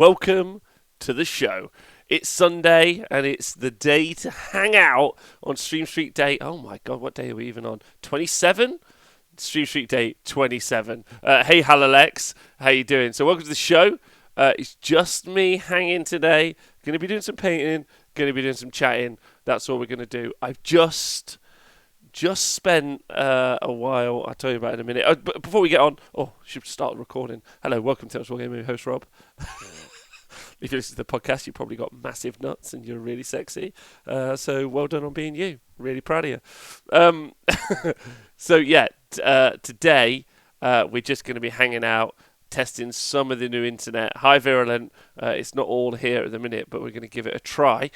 Welcome to the show. It's Sunday and it's the day to hang out on Stream Street Day. Oh my god, what day are we even on? 27? Stream Street Day 27. Hey Halalex, how you doing? So welcome to the show. It's just me hanging today. Going to be doing some painting, going to be doing some chatting. That's all we're going to do. I've just spent a while. I'll tell you about it in a minute. But before we get on, should start recording. Hello, welcome to Tales War Gaming, host Rob. If you listen to the podcast, you probably got massive nuts and you're really sexy. So well done on being you. Really proud of you. Today we're just going to be hanging out, testing some of the new internet. Hi, Virulent. It's not all here at the minute, but we're going to give it a try.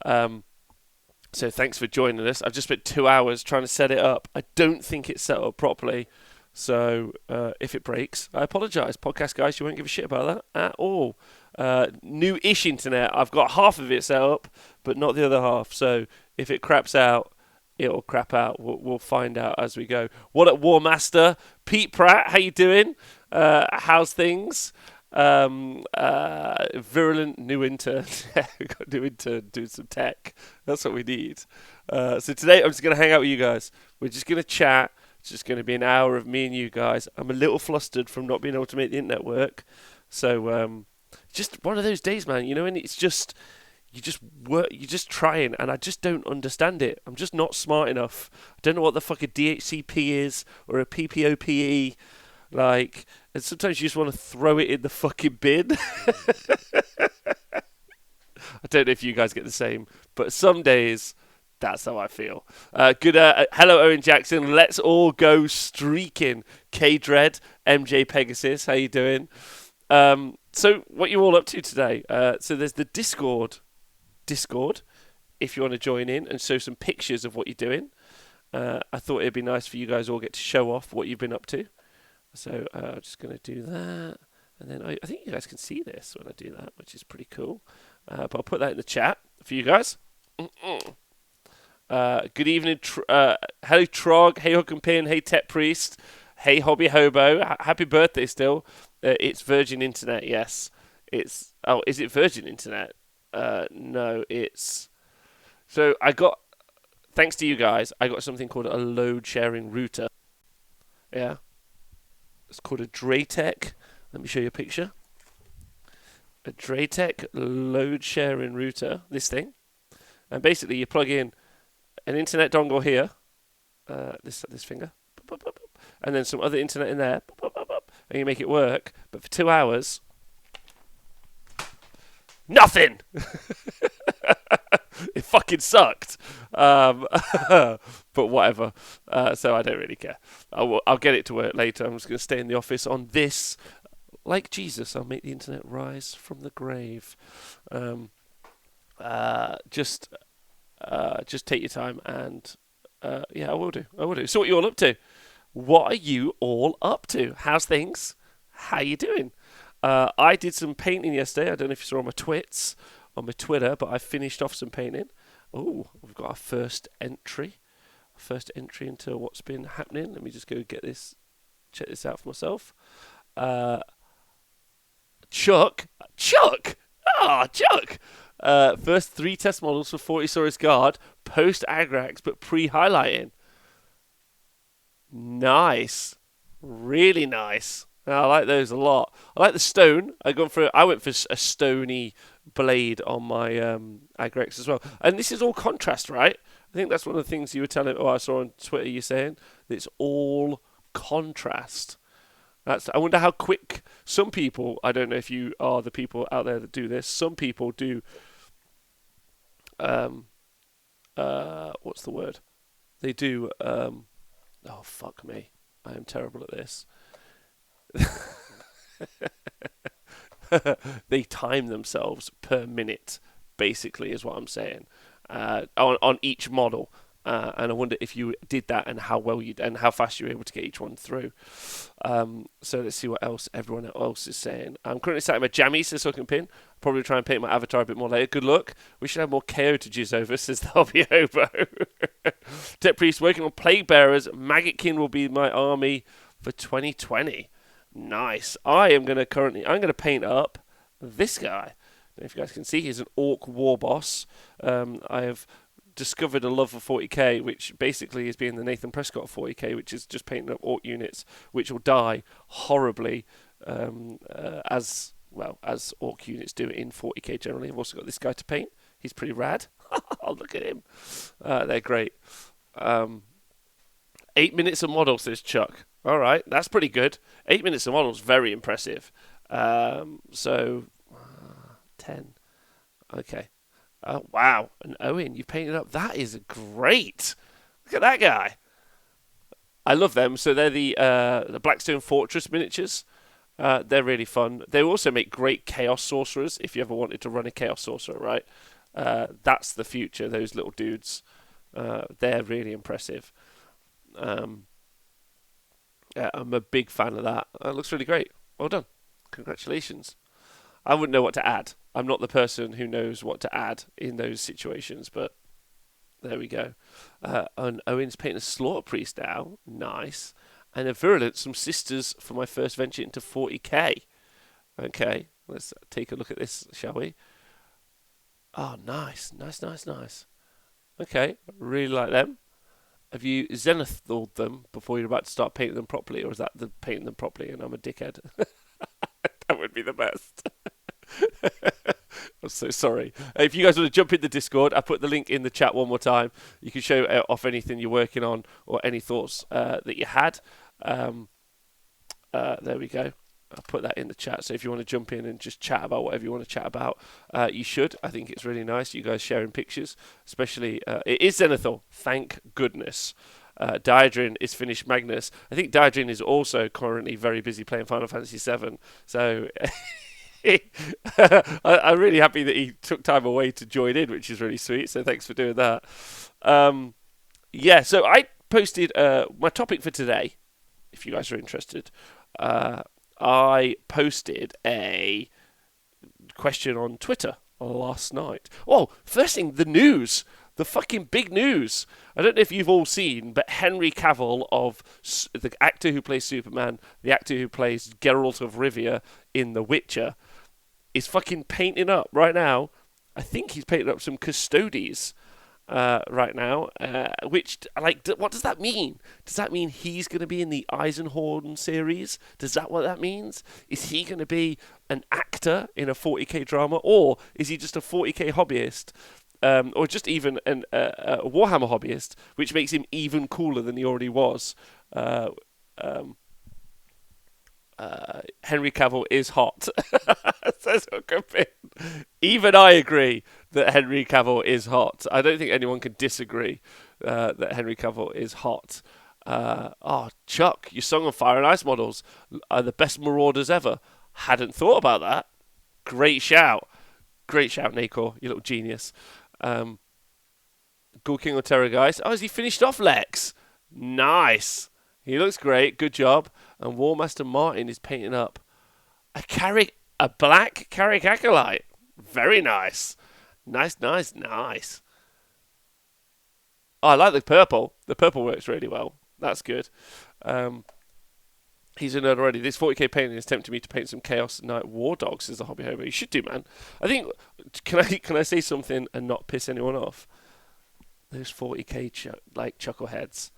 So thanks for joining us. I've just spent 2 hours trying to set it up. I don't think it's set up properly. So if it breaks, I apologise. Podcast guys, you won't give a shit about that at all. New-ish internet. I've got half of it set up, but not the other half. So if it craps out, it'll crap out. We'll find out as we go. What up, War Master? Pete Pratt, how you doing? How's things? Virulent new intern. We've got a new intern doing some tech. That's what we need. So today I'm just going to hang out with you guys. We're just going to chat. It's just going to be an hour of me and you guys. I'm a little flustered from not being able to make the internet work. So just one of those days, man, you know, and it's just, you just work, you're just trying, and I just don't understand it. I'm just not smart enough. I don't know what the fuck a DHCP is or a PPOPE. Like, and sometimes you just want to throw it in the fucking bin. I don't know if you guys get the same, but some days that's how I feel. Hello, Owen Jackson. Let's all go streaking. K-Dread, MJ Pegasus, how you doing? So what you all up to today? So there's the Discord, if you want to join in and show some pictures of what you're doing. I thought it'd be nice for you guys all get to show off what you've been up to. So I'm just going to do that. And then I think you guys can see this when I do that, which is pretty cool. But I'll put that in the chat for you guys. Good evening. Hello, Trog. Hey, Hook and Pin. Hey, Tech Priest. Hey, Hobby Hobo. Happy birthday still. It's Virgin Internet, yes. Is it Virgin Internet? No, it's... So thanks to you guys, I got something called a load sharing router. Yeah. It's called a Draytech. Let me show you a picture. A Draytech load sharing router, this thing. And basically you plug in an internet dongle here, this finger, and then some other internet in there, and you make it work. But for 2 hours, nothing. It fucking sucked. But whatever. So I don't really care. I'll get it to work later. I'm just going to stay in the office on this. Like Jesus, I'll make the internet rise from the grave. Just take your time and I will do. So what are you all up to? What are you all up to? How's things? How you doing? I did some painting yesterday. I don't know if you saw on my Twitter, but I finished off some painting. Oh, we've got our first entry into what's been happening. Let me just go check this out for myself. Chuck. Chuck. First 3 test models for Fortisaurus Guard, post Agrax, but pre-highlighting. Nice. Really nice. I like those a lot. I like the stone. I went for a stony blade on my Agrax as well. And this is all contrast, right? I think that's one of the things you were telling. I saw on Twitter you saying that it's all contrast. I wonder how quick some people. I don't know if you are the people out there that do this. Some people do. What's the word? They do. Oh fuck me! I am terrible at this. They time themselves per minute, basically, is what I'm saying, on each model. And I wonder if you did that and how fast you were able to get each one through. So let's see what else everyone else is saying. I'm currently sat in my jammies, says Hook and Pin. Probably try and paint my avatar a bit more later. Good luck. We should have more KO to jizz over, says the Hobby Hobo. Tech Priest working on Plague Bearers. Maggotkin will be my army for 2020. Nice. I'm going to paint up this guy. I don't know if you guys can see, he's an Orc War Boss. I have discovered a love for 40k, which basically is being the Nathan Prescott of 40k, which is just painting up Orc units, which will die horribly, as Orc units do in 40k generally. I've also got this guy to paint. He's pretty rad. Oh, look at him. They're great. 8 minutes of model, says Chuck. All right, that's pretty good. 8 minutes of models, very impressive. 10. Okay. Oh, wow. And Owen, you painted up. That is great. Look at that guy. I love them. So they're the Blackstone Fortress miniatures. They're really fun. They also make great Chaos Sorcerers if you ever wanted to run a Chaos Sorcerer, right? That's the future, those little dudes. They're really impressive. Yeah, I'm a big fan of that. It looks really great. Well done. Congratulations. I wouldn't know what to add. I'm not the person who knows what to add in those situations, but there we go. And Owen's painting a Slaughter Priest now. Nice. And a Virulent, some sisters for my first venture into 40k. Okay, let's take a look at this, shall we? Oh, nice. Nice. Okay, really like them. Have you Zenith'd them before you're about to start painting them properly, or is that the painting them properly and I'm a dickhead? That would be the best. I'm so sorry. If you guys want to jump in the Discord, I put the link in the chat one more time. You can show off anything you're working on or any thoughts that you had. There we go. I'll put that in the chat. So if you want to jump in and just chat about whatever you want to chat about, you should. I think it's really nice. You guys sharing pictures, especially. It is Zenithal. Thank goodness. Diadrin is finished Magnus. I think Diadrin is also currently very busy playing Final Fantasy VII. So I'm really happy that he took time away to join in, which is really sweet. So thanks for doing that. Yeah, so I posted my topic for today, if you guys are interested. I posted a question on Twitter last night. Oh, first thing, the news. The fucking big news. I don't know if you've all seen, but Henry Cavill, of the actor who plays Superman, the actor who plays Geralt of Rivia in The Witcher, is fucking painting up right now. I think he's painting up some Custodes right now, which, like, what does that mean? Does that mean he's going to be in the Eisenhorn series? Does that what that means? Is he going to be an actor in a 40k drama, or is he just a 40k hobbyist, or just even a Warhammer hobbyist, which makes him even cooler than he already was? Henry Cavill is hot. Even I agree that Henry Cavill is hot. I don't think anyone can disagree that Henry Cavill is hot. Chuck, your Song of Fire and Ice models are the best Marauders ever. Hadn't thought about that. Great shout, Nacor, you little genius. Ghoul King of Terror, guys. Oh, has he finished off Lex? Nice. He looks great. Good job. And War Master Martin is painting up a black Carrick Acolyte. Very nice. Nice. Oh, I like the purple. The purple works really well. That's good. He's a nerd already. This 40k painting is tempting me to paint some Chaos Knight War Dogs as a hobby hobo. You should do, man. I think. Can I say something and not piss anyone off? Those 40k chuckleheads.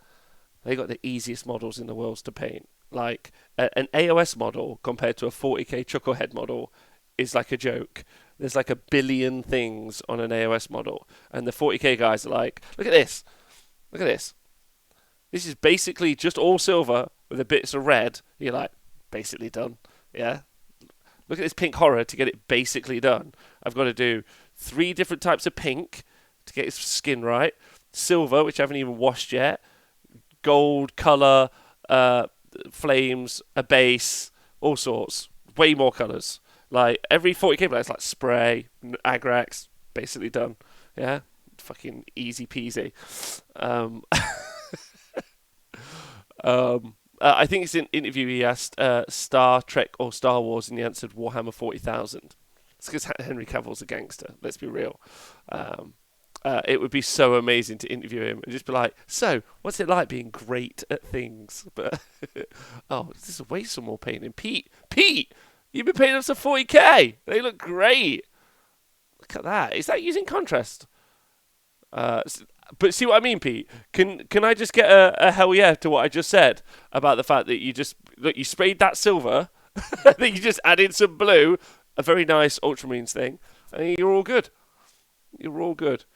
They got the easiest models in the world to paint. Like an AOS model compared to a 40k chucklehead model is like a joke. There's like a billion things on an AOS model, and the 40k guys are like, look at this. This is basically just all silver with the bits of red. You're like, basically done. Yeah. Look at this pink horror to get it basically done. I've got to do 3 different types of pink to get his skin right. Silver, which I haven't even washed yet. Gold, colour, flames, a base, all sorts. Way more colours. Like, every 40k player is like spray, Agrax, basically done. Yeah? Fucking easy peasy. I think it's an interview he asked Star Trek or Star Wars, and he answered Warhammer 40,000. It's because Henry Cavill's a gangster, let's be real. It would be so amazing to interview him and just be like, so, what's it like being great at things? But, this is way some more painting. Pete! You've been painting up to 40k. They look great. Look at that. Is that using contrast? But see what I mean, Pete? Can I just get a hell yeah to what I just said about the fact that you sprayed that silver, then you just added some blue, a very nice ultramarines thing, and you're all good. You're all good.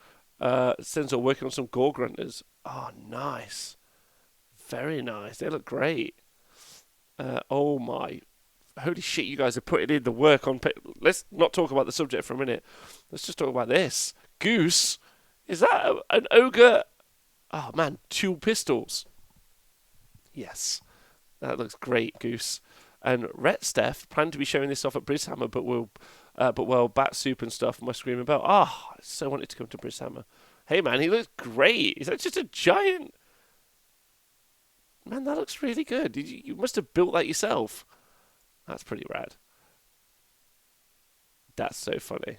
Senzo working on some gore grunters. Oh, nice. Very nice. They look great. Oh my. Holy shit, you guys are putting in the work on... Let's not talk about the subject for a minute. Let's just talk about this. Goose? Is that an ogre? Oh man, 2 pistols. Yes. That looks great, Goose. And Rhett Steph plan to be showing this off at Brishammer, but Bat Soup and stuff must scream about. I so wanted to come to Brishammer. Hey man, he looks great. Is that just a giant? Man, that looks really good. You must have built that yourself. That's pretty rad. That's so funny.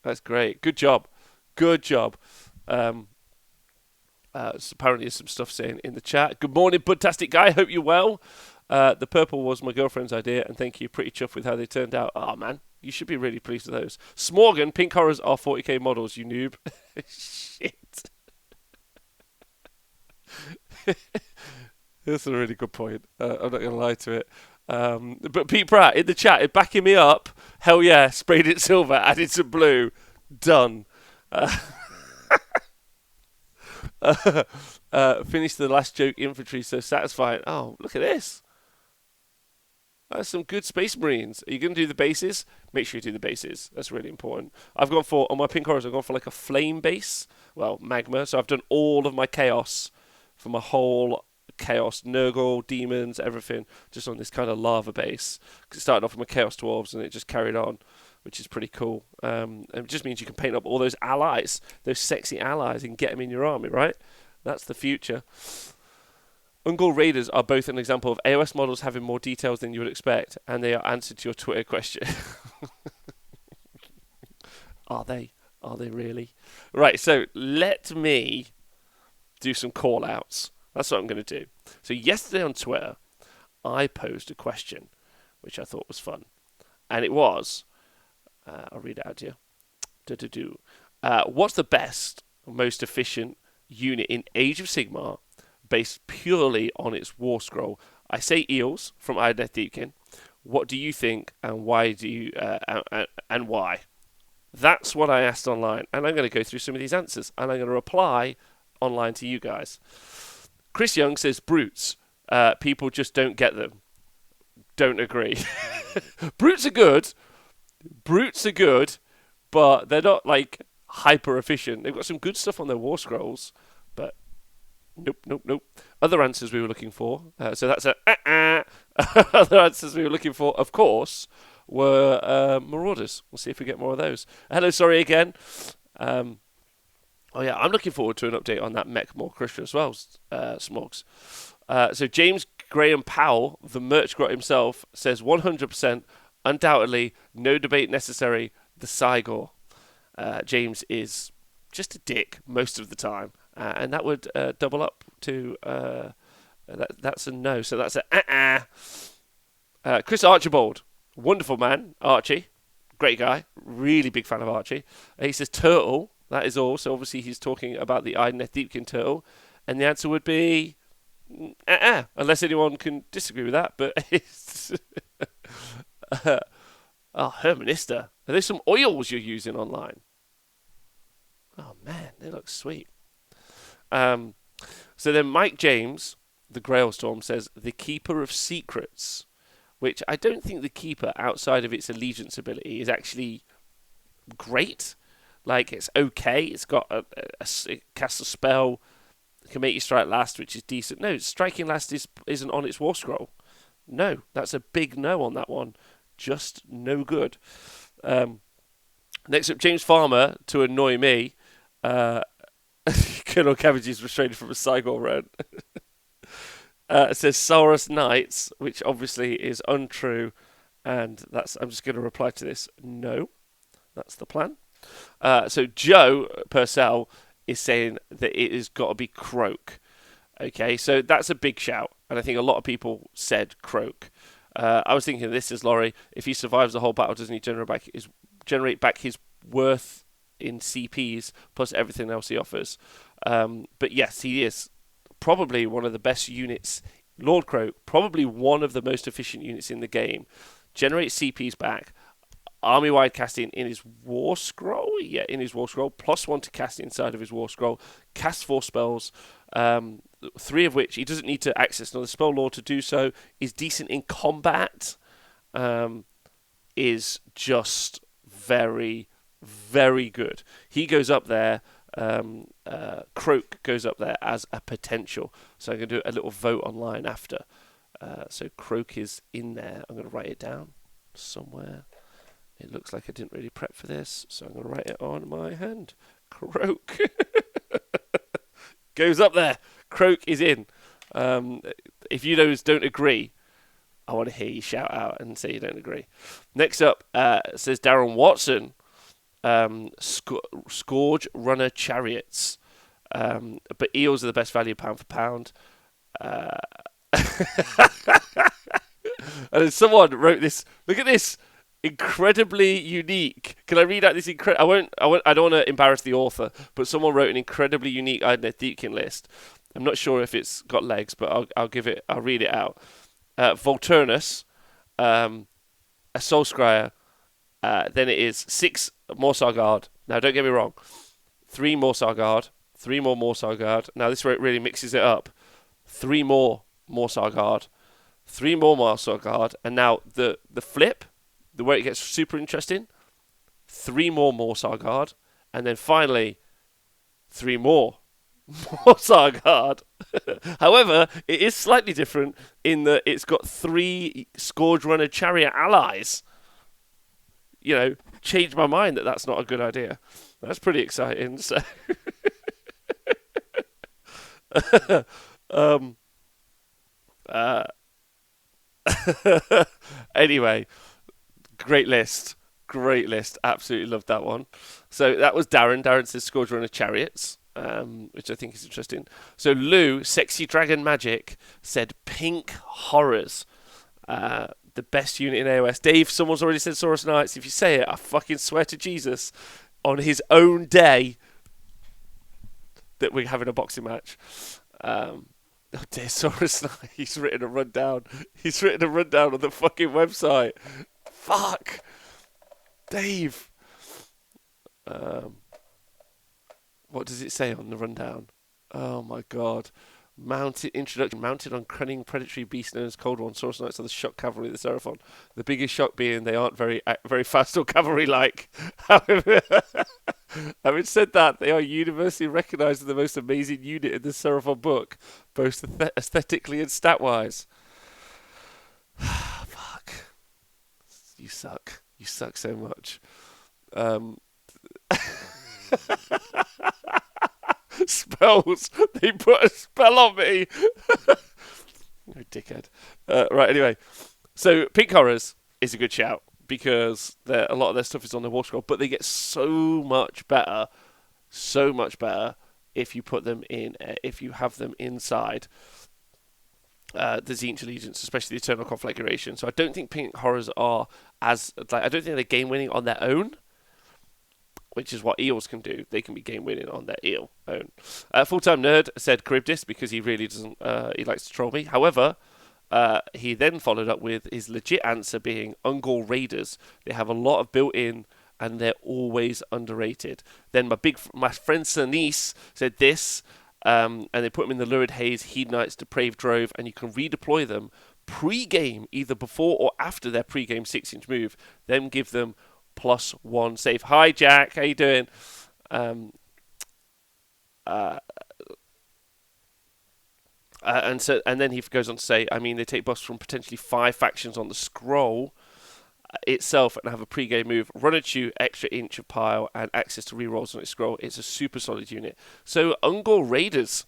That's great. Good job. Good job. So apparently there's some stuff saying in the chat. Good morning, Budtastic Guy. Hope you're well. The purple was my girlfriend's idea, and thank you. Pretty chuffed with how they turned out. Oh, man. You should be really pleased with those. Smorgan, pink horrors are 40k models, you noob. Shit. That's a really good point. I'm not going to lie to it. But Pete Pratt in the chat, backing me up. Hell yeah, sprayed it silver, added some blue. Done. Finished the last joke infantry, so satisfying. Oh, look at this. That's some good Space Marines. Are you going to do the bases? Make sure you do the bases. That's really important. On my pink horrors, I've gone for like a flame base. Well, magma. So I've done all of my chaos for my whole chaos, Nurgle, demons, everything, just on this kind of lava base. Because it started off with my chaos dwarves and it just carried on, which is pretty cool. And it just means you can paint up all those allies, those sexy allies, and get them in your army, right? That's the future. Ungol Raiders are both an example of AOS models having more details than you would expect, and they are answer to your Twitter question. Are they? Are they really? Right, so let me do some call-outs. That's what I'm going to do. So yesterday on Twitter, I posed a question, which I thought was fun. And it was, I'll read it out to you. What's the best, most efficient unit in Age of Sigmar based purely on its war scroll? I say Eels from Idoneth Deepkin. What do you think, and why do you and why? That's what I asked online, and I'm going to go through some of these answers, and I'm going to reply online to you guys. Chris Young says brutes. People just don't get them. Don't agree. Brutes are good. Brutes are good, but they're not like hyper efficient. They've got some good stuff on their war scrolls, but nope. Other answers we were looking for. So that's a Other answers we were looking for, of course, were Marauders. We'll see if we get more of those. Hello, sorry again. Oh yeah, I'm looking forward to an update on that Mech More Crusher as well, Smogs. So James Graham Powell, the merch grot himself, says 100%, undoubtedly, no debate necessary, the Cygor. James is just a dick most of the time, and that would double up to that's a no. So that's a Chris Archibald, wonderful man, Archie, great guy, really big fan of Archie. He says turtle. That is all. So obviously he's talking about the Idoneth Deepkin turtle, and the answer would be unless anyone can disagree with that. But it's Hermanista. Are there some oils you're using online? Oh man, they look sweet. So then Mike James, the Grailstorm, says the Keeper of Secrets, which I don't think the Keeper, outside of its allegiance ability, is actually great. Like, it's okay. It's got it casts a spell, can make you strike last, which is decent. No, striking last isn't on its war scroll. No, that's a big no on that one. Just no good. Next up, James Farmer, to annoy me. Colonel Cabbage is restrained from a Cygor run. It says Saurus Knights, which obviously is untrue. And I'm just going to reply to this. No, that's the plan. So Joe Purcell is saying that it has got to be Croak. Okay, so that's a big shout, and I think a lot of people said Croak. I was thinking this is Laurie. If he survives the whole battle, doesn't he generate back his worth in CPs plus everything else he offers? But yes, he is probably one of the best units. Lord Croak, probably one of the most efficient units in the game. Generates CPs back. Army-wide casting in his War Scroll. Yeah, in his War Scroll. +1 to cast inside of his War Scroll. Cast 4 spells. 3 of which he doesn't need to access another spell lore to do so. Is decent in combat. Is just very, very good. He goes up there. Croak goes up there as a potential. So I'm going to do a little vote online after. So Croak is in there. I'm going to write it down somewhere. It looks like I didn't really prep for this, so I'm going to write it on my hand. Croak goes up there. Croak is in. If you those don't agree, I want to hear you shout out and say you don't agree. Next up, says Darren Watson, Scourge Runner Chariots. But Eels are the best value pound for pound. And then someone wrote this. Look at this. Incredibly unique. Can I read out this I don't want to embarrass the author, but someone wrote an incredibly unique Idoneth Deepkin list. I'm not sure if it's got legs, but I'll read it out. Volturnus, a Soul Scryer, then it is 6 Morsar Guard. Now don't get me wrong. 3 Morsar Guard, 3 more Morsar Guard. Now this is where it really mixes it up. 3 more Morsar Guard, 3 more Morsar Guard, and now the flip, the way it gets super interesting, 3 more Morsar Guard, and then finally 3 more Morsar Guard. However, it is slightly different in that it's got 3 Scourge Runner Chariot allies. You know, changed my mind that that's not a good idea. That's pretty exciting. So, anyway. Great list. Absolutely loved that one. So that was Darren. Darren says Scourge Runner Chariots, which I think is interesting. So Lou, Sexy Dragon Magic, said Pink Horrors. The best unit in AOS. Dave, someone's already said Saurus Knights. If you say it, I fucking swear to Jesus, on his own day, that we're having a boxing match. Oh dear, Saurus Knight. He's written a rundown on the fucking website. Fuck. Dave. What does it say on the rundown? Oh my god. Introduction mounted on cunning predatory beast known as Cold One. Saurus Knights are the shock cavalry of the Seraphon. The biggest shock being they aren't very fast or cavalry-like. However, having said that, they are universally recognised as the most amazing unit in the Seraphon book, both aesthetically and stat-wise. Fuck. You suck. You suck so much. Spells. They put a spell on me. You dickhead. Right, anyway. So, Pink Horrors is a good shout because a lot of their stuff is on the War Scroll, but they get so much better if you put them in, if you have them inside the Tzeentch Allegiance, especially the Eternal Conflagration. So I don't think Pink Horrors are I don't think they're game winning on their own, which is what Eels can do. They can be game winning on their eel own. Full-time Nerd said Charybdis because he really doesn't. He likes to troll me. However, he then followed up with his legit answer being Ungol Raiders. They have a lot of built-in, and they're always underrated. Then my friend Sanise said this, and they put them in the Lurid Haze, Heed Knights, Depraved Drove, and you can redeploy them pre-game, either before or after their pre-game 6-inch move. Then give them +1 save. Hi Jack, how you doing? And then he goes on to say, I mean, they take buffs from potentially 5 factions on the scroll itself and have a pre-game move, run at you, extra inch of pile, and access to rerolls on its scroll. It's a super solid unit. So Ungol Raiders.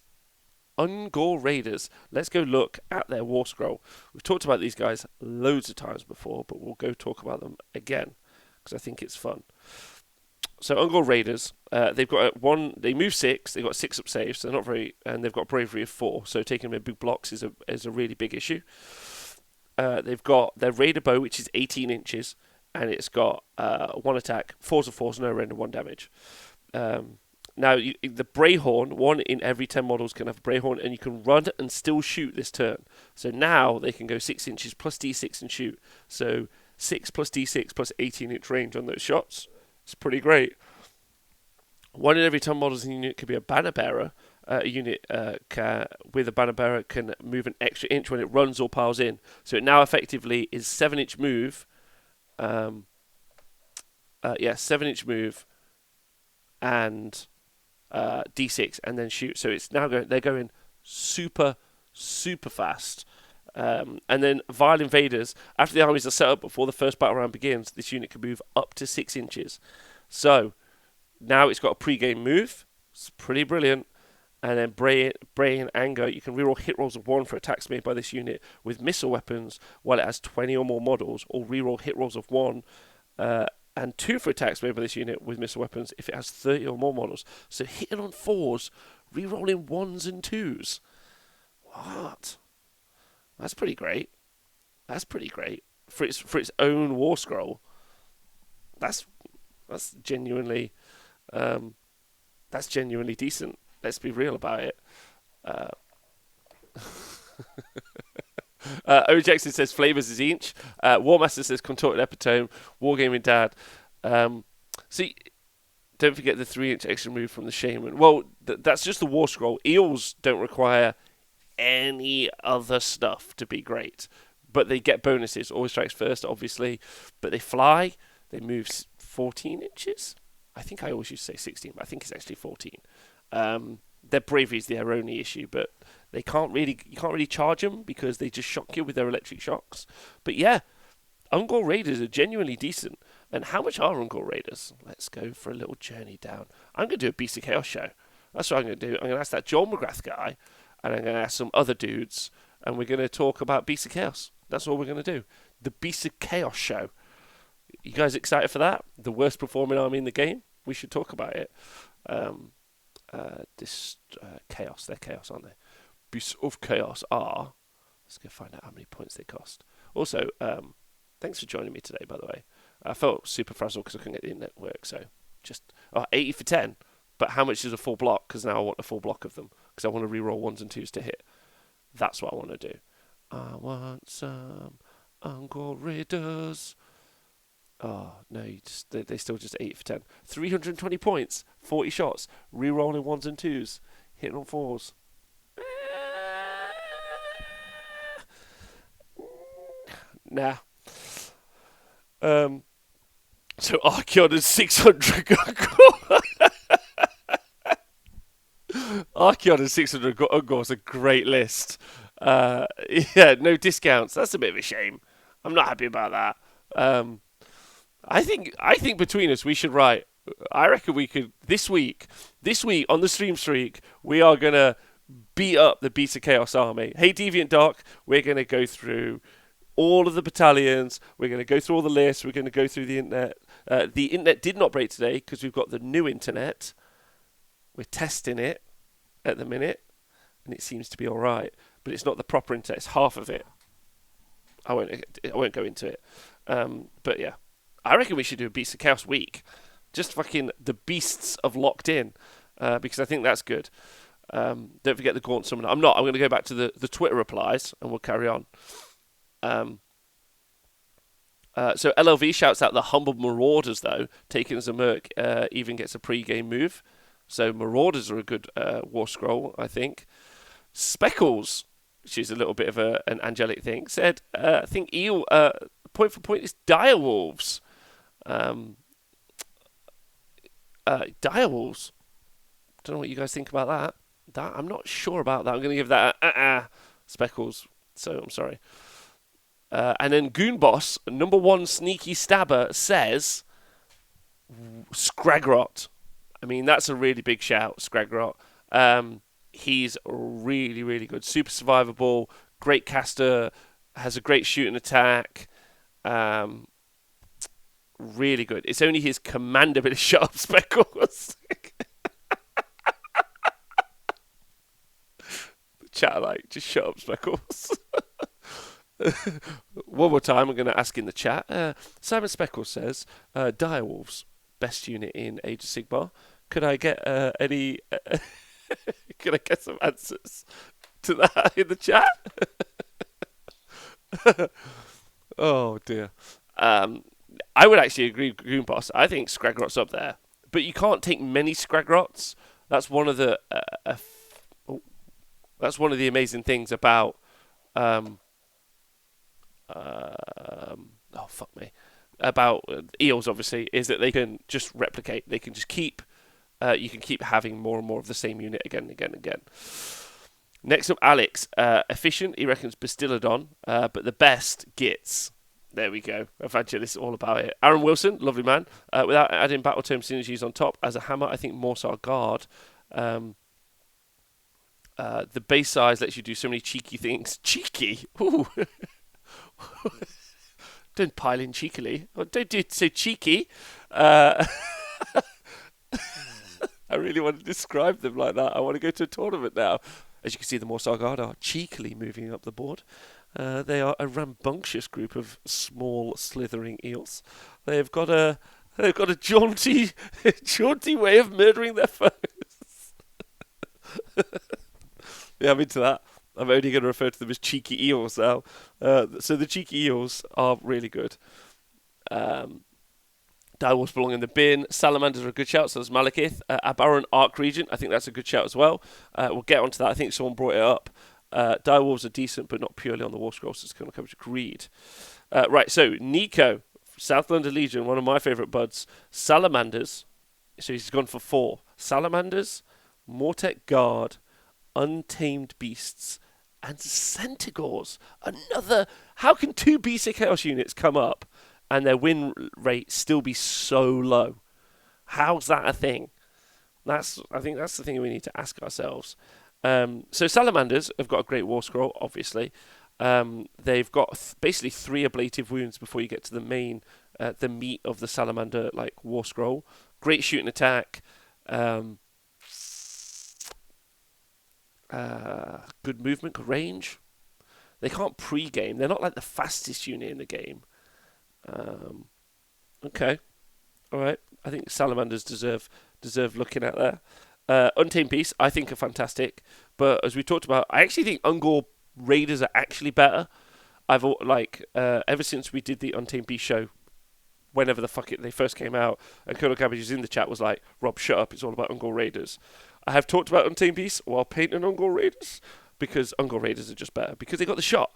Let's go look at their War Scroll. We've talked about these guys loads of times before, but we'll go talk about them again because I think it's fun. So Ungol Raiders, they've got they move 6, they've got 6 up saves, so they're not very, and they've got bravery of 4, so taking them in big blocks is a really big issue. They've got their Raider bow, which is 18 inches, and it's got 1 attack, 4s of 4s, no render, 1 damage. Now, the Brayhorn, 1 in every 10 models can have a Brayhorn, and you can run and still shoot this turn. So now they can go 6 inches plus D6 and shoot. So 6 plus D6 plus 18-inch range on those shots. It's pretty great. 1 in every 10 models in the unit could be a banner bearer. A unit with a banner bearer can move an extra inch when it runs or piles in. So it now effectively is 7-inch move. 7-inch move and D6 and then shoot. So it's now they're going super, super fast. And then Vile Invaders, after the armies are set up before the first battle round begins, this unit can move up to 6 inches. So now it's got a pre-game move. It's pretty brilliant. And then Bray and Anger, you can reroll hit rolls of 1 for attacks made by this unit with missile weapons while it has 20 or more models, or reroll hit rolls of 1 and 2 for attacks made by this unit with missile weapons if it has 30 or more models. So hitting on 4s, rerolling 1s and 2s. What? That's pretty great. That's pretty great for its own war scroll. That's genuinely decent. Let's be real about it. O Jackson says flavors is inch. Warmaster says contorted epitome. Wargaming Dad. See, don't forget the 3-inch extra move from the Shaman. Well, that's just the war scroll. Eels don't require any other stuff to be great, but they get bonuses. Always strikes first, obviously, but they fly. They move 14 inches. I think I always used to say 16, but I think it's actually 14. Their bravery is their only issue, but you can't really charge them because they just shock you with their electric shocks. But yeah, Ungor Raiders are genuinely decent. And how much are Ungor Raiders? Let's go for a little journey down. I'm going to do a Beast of Chaos show. That's what I'm going to do. I'm going to ask that Joel McGrath guy, and I'm going to ask some other dudes, and we're going to talk about Beast of Chaos. That's all we're going to do. The Beast of Chaos show. You guys excited for that? The worst performing army in the game? We should talk about it. Chaos. They're Chaos, aren't they? Beasts of Chaos are... Let's go find out how many points they cost. Also, thanks for joining me today, by the way. I felt super frazzled because I couldn't get the internet to work, so just 80 for 10. But how much is a full block? Because now I want a full block of them. Because I want to reroll 1s and 2s to hit. That's what I want to do. I want some Ungor Raiders. Oh, no, they still just 8 for 10. 320 points, 40 shots, rerolling 1s and 2s, hitting on 4s. Nah. So Archeon is 600. Archeon is 600 Ungor is a great list. Yeah, no discounts. That's a bit of a shame. I'm not happy about that. I think between us we should write. I reckon we could this week on the stream streak. We are gonna beat up the Beast of Chaos army. Hey, Deviant Dark, we're gonna go through all of the battalions. We're gonna go through all the lists. We're gonna go through the internet. The internet did not break today because we've got the new internet. We're testing it at the minute, and it seems to be all right. But it's not the proper internet. It's half of it. I won't go into it. But yeah. I reckon we should do a Beast of Chaos week. Just fucking the beasts of Locked In. Because I think that's good. Don't forget the Gaunt Summoner. I'm not. I'm going to go back to the Twitter replies and we'll carry on. So LLV shouts out the Humble Marauders, though. Taking as a merc even gets a pre-game move. So Marauders are a good war scroll, I think. Speckles, which is a little bit of an angelic thing, said, I think Eel, point for point is Direwolves. Direwolves. Don't know what you guys think about that. I'm not sure about that. I'm going to give that Speckles. So I'm sorry. And then Goonboss, number 1 sneaky stabber, says Scragrot. I mean, that's a really big shout, Scragrot. He's really, really good. Super survivable, great caster, has a great shooting attack. Really good. It's only his commander bit of shut up, Speckles. The chat just shut up, Speckles. One more time, I'm going to ask in the chat. Simon Speckles says, Direwolves, best unit in Age of Sigmar. Could I get any... could I get some answers to that in the chat? Oh, dear. I would actually agree with Goonboss. I think Skragrot's up there. But you can't take many Skragrots. That's one of the... that's one of the amazing things about... oh, fuck me. About eels, obviously, is that they can just replicate. They can just keep... you can keep having more and more of the same unit again and again and again. Next up, Alex. Efficient, he reckons Bastiladon, but the best gets... There we go. Evangelist, all about it. Aaron Wilson, lovely man. Without adding battle term synergies on top, as a hammer, I think Morsar Guard. The base size lets you do so many cheeky things. Cheeky? Ooh. Don't pile in cheekily. Don't do it so cheeky. I really want to describe them like that. I want to go to a tournament now. As you can see, the Morsar Guard are cheekily moving up the board. They are a rambunctious group of small, slithering eels. They've got a jaunty way of murdering their foes. Yeah, I'm into that. I'm only going to refer to them as cheeky eels now. So the cheeky eels are really good. Direwolves belong in the bin. Salamanders are a good shout, so there's Malekith. Abaran Arc Regent, I think that's a good shout as well. We'll get onto that. I think someone brought it up. Direwolves are decent, but not purely on the War Scrolls, so it's going to come to greed. Right, so Nico, South London Legion, one of my favourite buds. Salamanders, so he's gone for 4. Salamanders, Mortek Guard, Untamed Beasts, and Centaurs. Another... How can 2 Beast of Chaos units come up and their win rate still be so low? How's that a thing? I think that's the thing we need to ask ourselves. So Salamanders have got a great War Scroll, obviously. They've got basically 3 ablative wounds before you get to the main, the meat of the Salamander War Scroll. Great shooting attack. Good movement, good range. They can't pre-game. They're not like the fastest unit in the game. Okay, all right. I think Salamanders deserve looking at there. Untamed Beasts, I think, are fantastic. But as we talked about, I actually think Ungor Raiders are actually better. Ever since we did the Untamed Beast show, whenever the fuck they first came out, and Colonel Cabbage is in the chat was like, Rob, shut up, it's all about Ungor Raiders. I have talked about Untamed Beasts while painting Ungor Raiders, because Ungor Raiders are just better. Because they got the shot.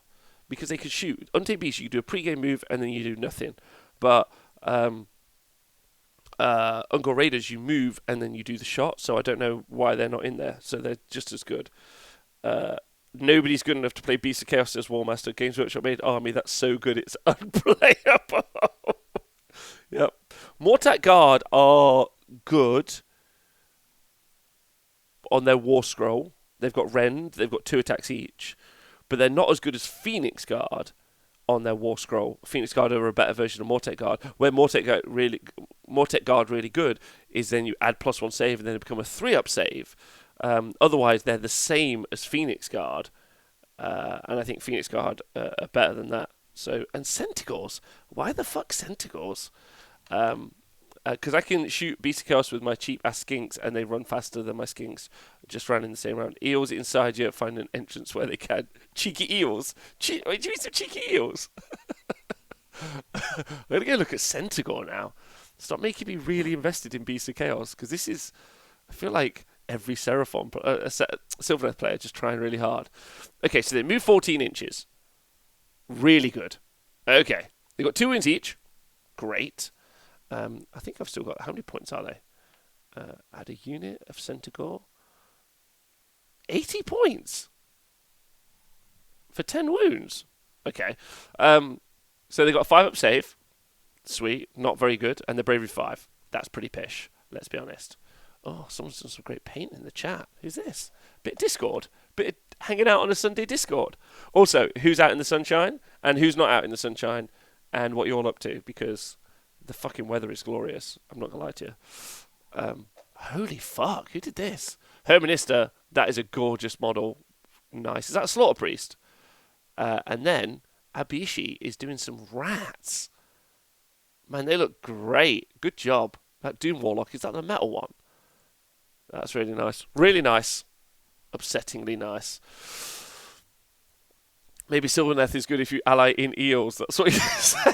Because they can shoot. Untamed Beasts, you do a pre-game move, and then you do nothing. But Ungor Raiders, you move, and then you do the shot, so I don't know why they're not in there. So they're just as good. Nobody's good enough to play Beast of Chaos as Warmaster. Games Workshop made Army. That's so good, it's unplayable. Yep. Mortek Guard are good on their War Scroll. They've got Rend. They've got 2 attacks each. But they're not as good as Phoenix Guard on their War Scroll. Phoenix Guard are a better version of Mortek Guard. Where Mortek Guard really good is then you add +1 save and then it become a 3-up save. Otherwise, they're the same as Phoenix Guard. And I think Phoenix Guard are better than that. So, and Centaurs. Why the fuck Centaurs? Because I can shoot Beast of Chaos with my cheap ass skinks and they run faster than my skinks. Just ran in the same round. Eels inside you, find an entrance where they can. Cheeky eels. Wait, do you mean some cheeky eels? I'm going to go look at Centaur now. Stop making me really invested in Beast of Chaos, because this is... I feel like every Seraphon, Sylvaneth player just trying really hard. Okay, so they move 14 inches. Really good. Okay. They've got 2 wins each. Great. I think I've still got... How many points are they? Add a unit of Centaur. 80 points! For 10 wounds. Okay. So they got a 5-up save. Sweet. Not very good. And they're Bravery 5. That's pretty pish. Let's be honest. Oh, someone's done some great paint in the chat. Who's this? Bit of Discord. Bit of hanging out on a Sunday Discord. Also, who's out in the sunshine? And who's not out in the sunshine? And what you're all up to? Because... the fucking weather is glorious. I'm not going to lie to you. Holy fuck, who did this? Hermanista, that is a gorgeous model. Nice. Is that a Slaughter Priest? And then Abishi is doing some rats. Man, they look great. Good job. That Doom Warlock, is that the metal one? That's really nice. Really nice. Upsettingly nice. Maybe Sylvaneth is good if you ally in eels. That's what you say.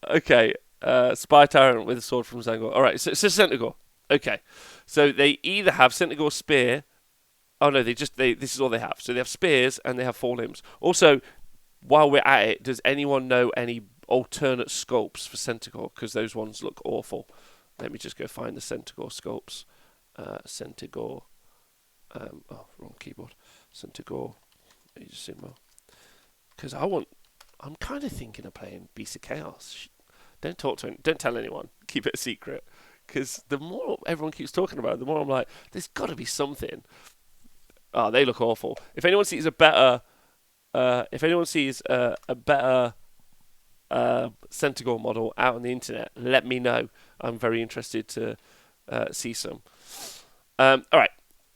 Okay. Spy Tyrant with a sword from Zangor. Alright, so Centaur. Okay. So they either have Centaur Spear. Oh no, this is all they have. So they have spears and they have 4 limbs. Also, while we're at it, does anyone know any alternate sculpts for Centaur? Because those ones look awful. Let me just go find the Centaur sculpts. Centaur. Wrong keyboard. Centaur. Because I'm kind of thinking of playing Beast of Chaos. Don't tell anyone. Keep it a secret. Because the more everyone keeps talking about it, the more I'm like, there's got to be something. Oh, they look awful. If anyone sees a better, Centaur model out on the internet, let me know. I'm very interested to see some. All right.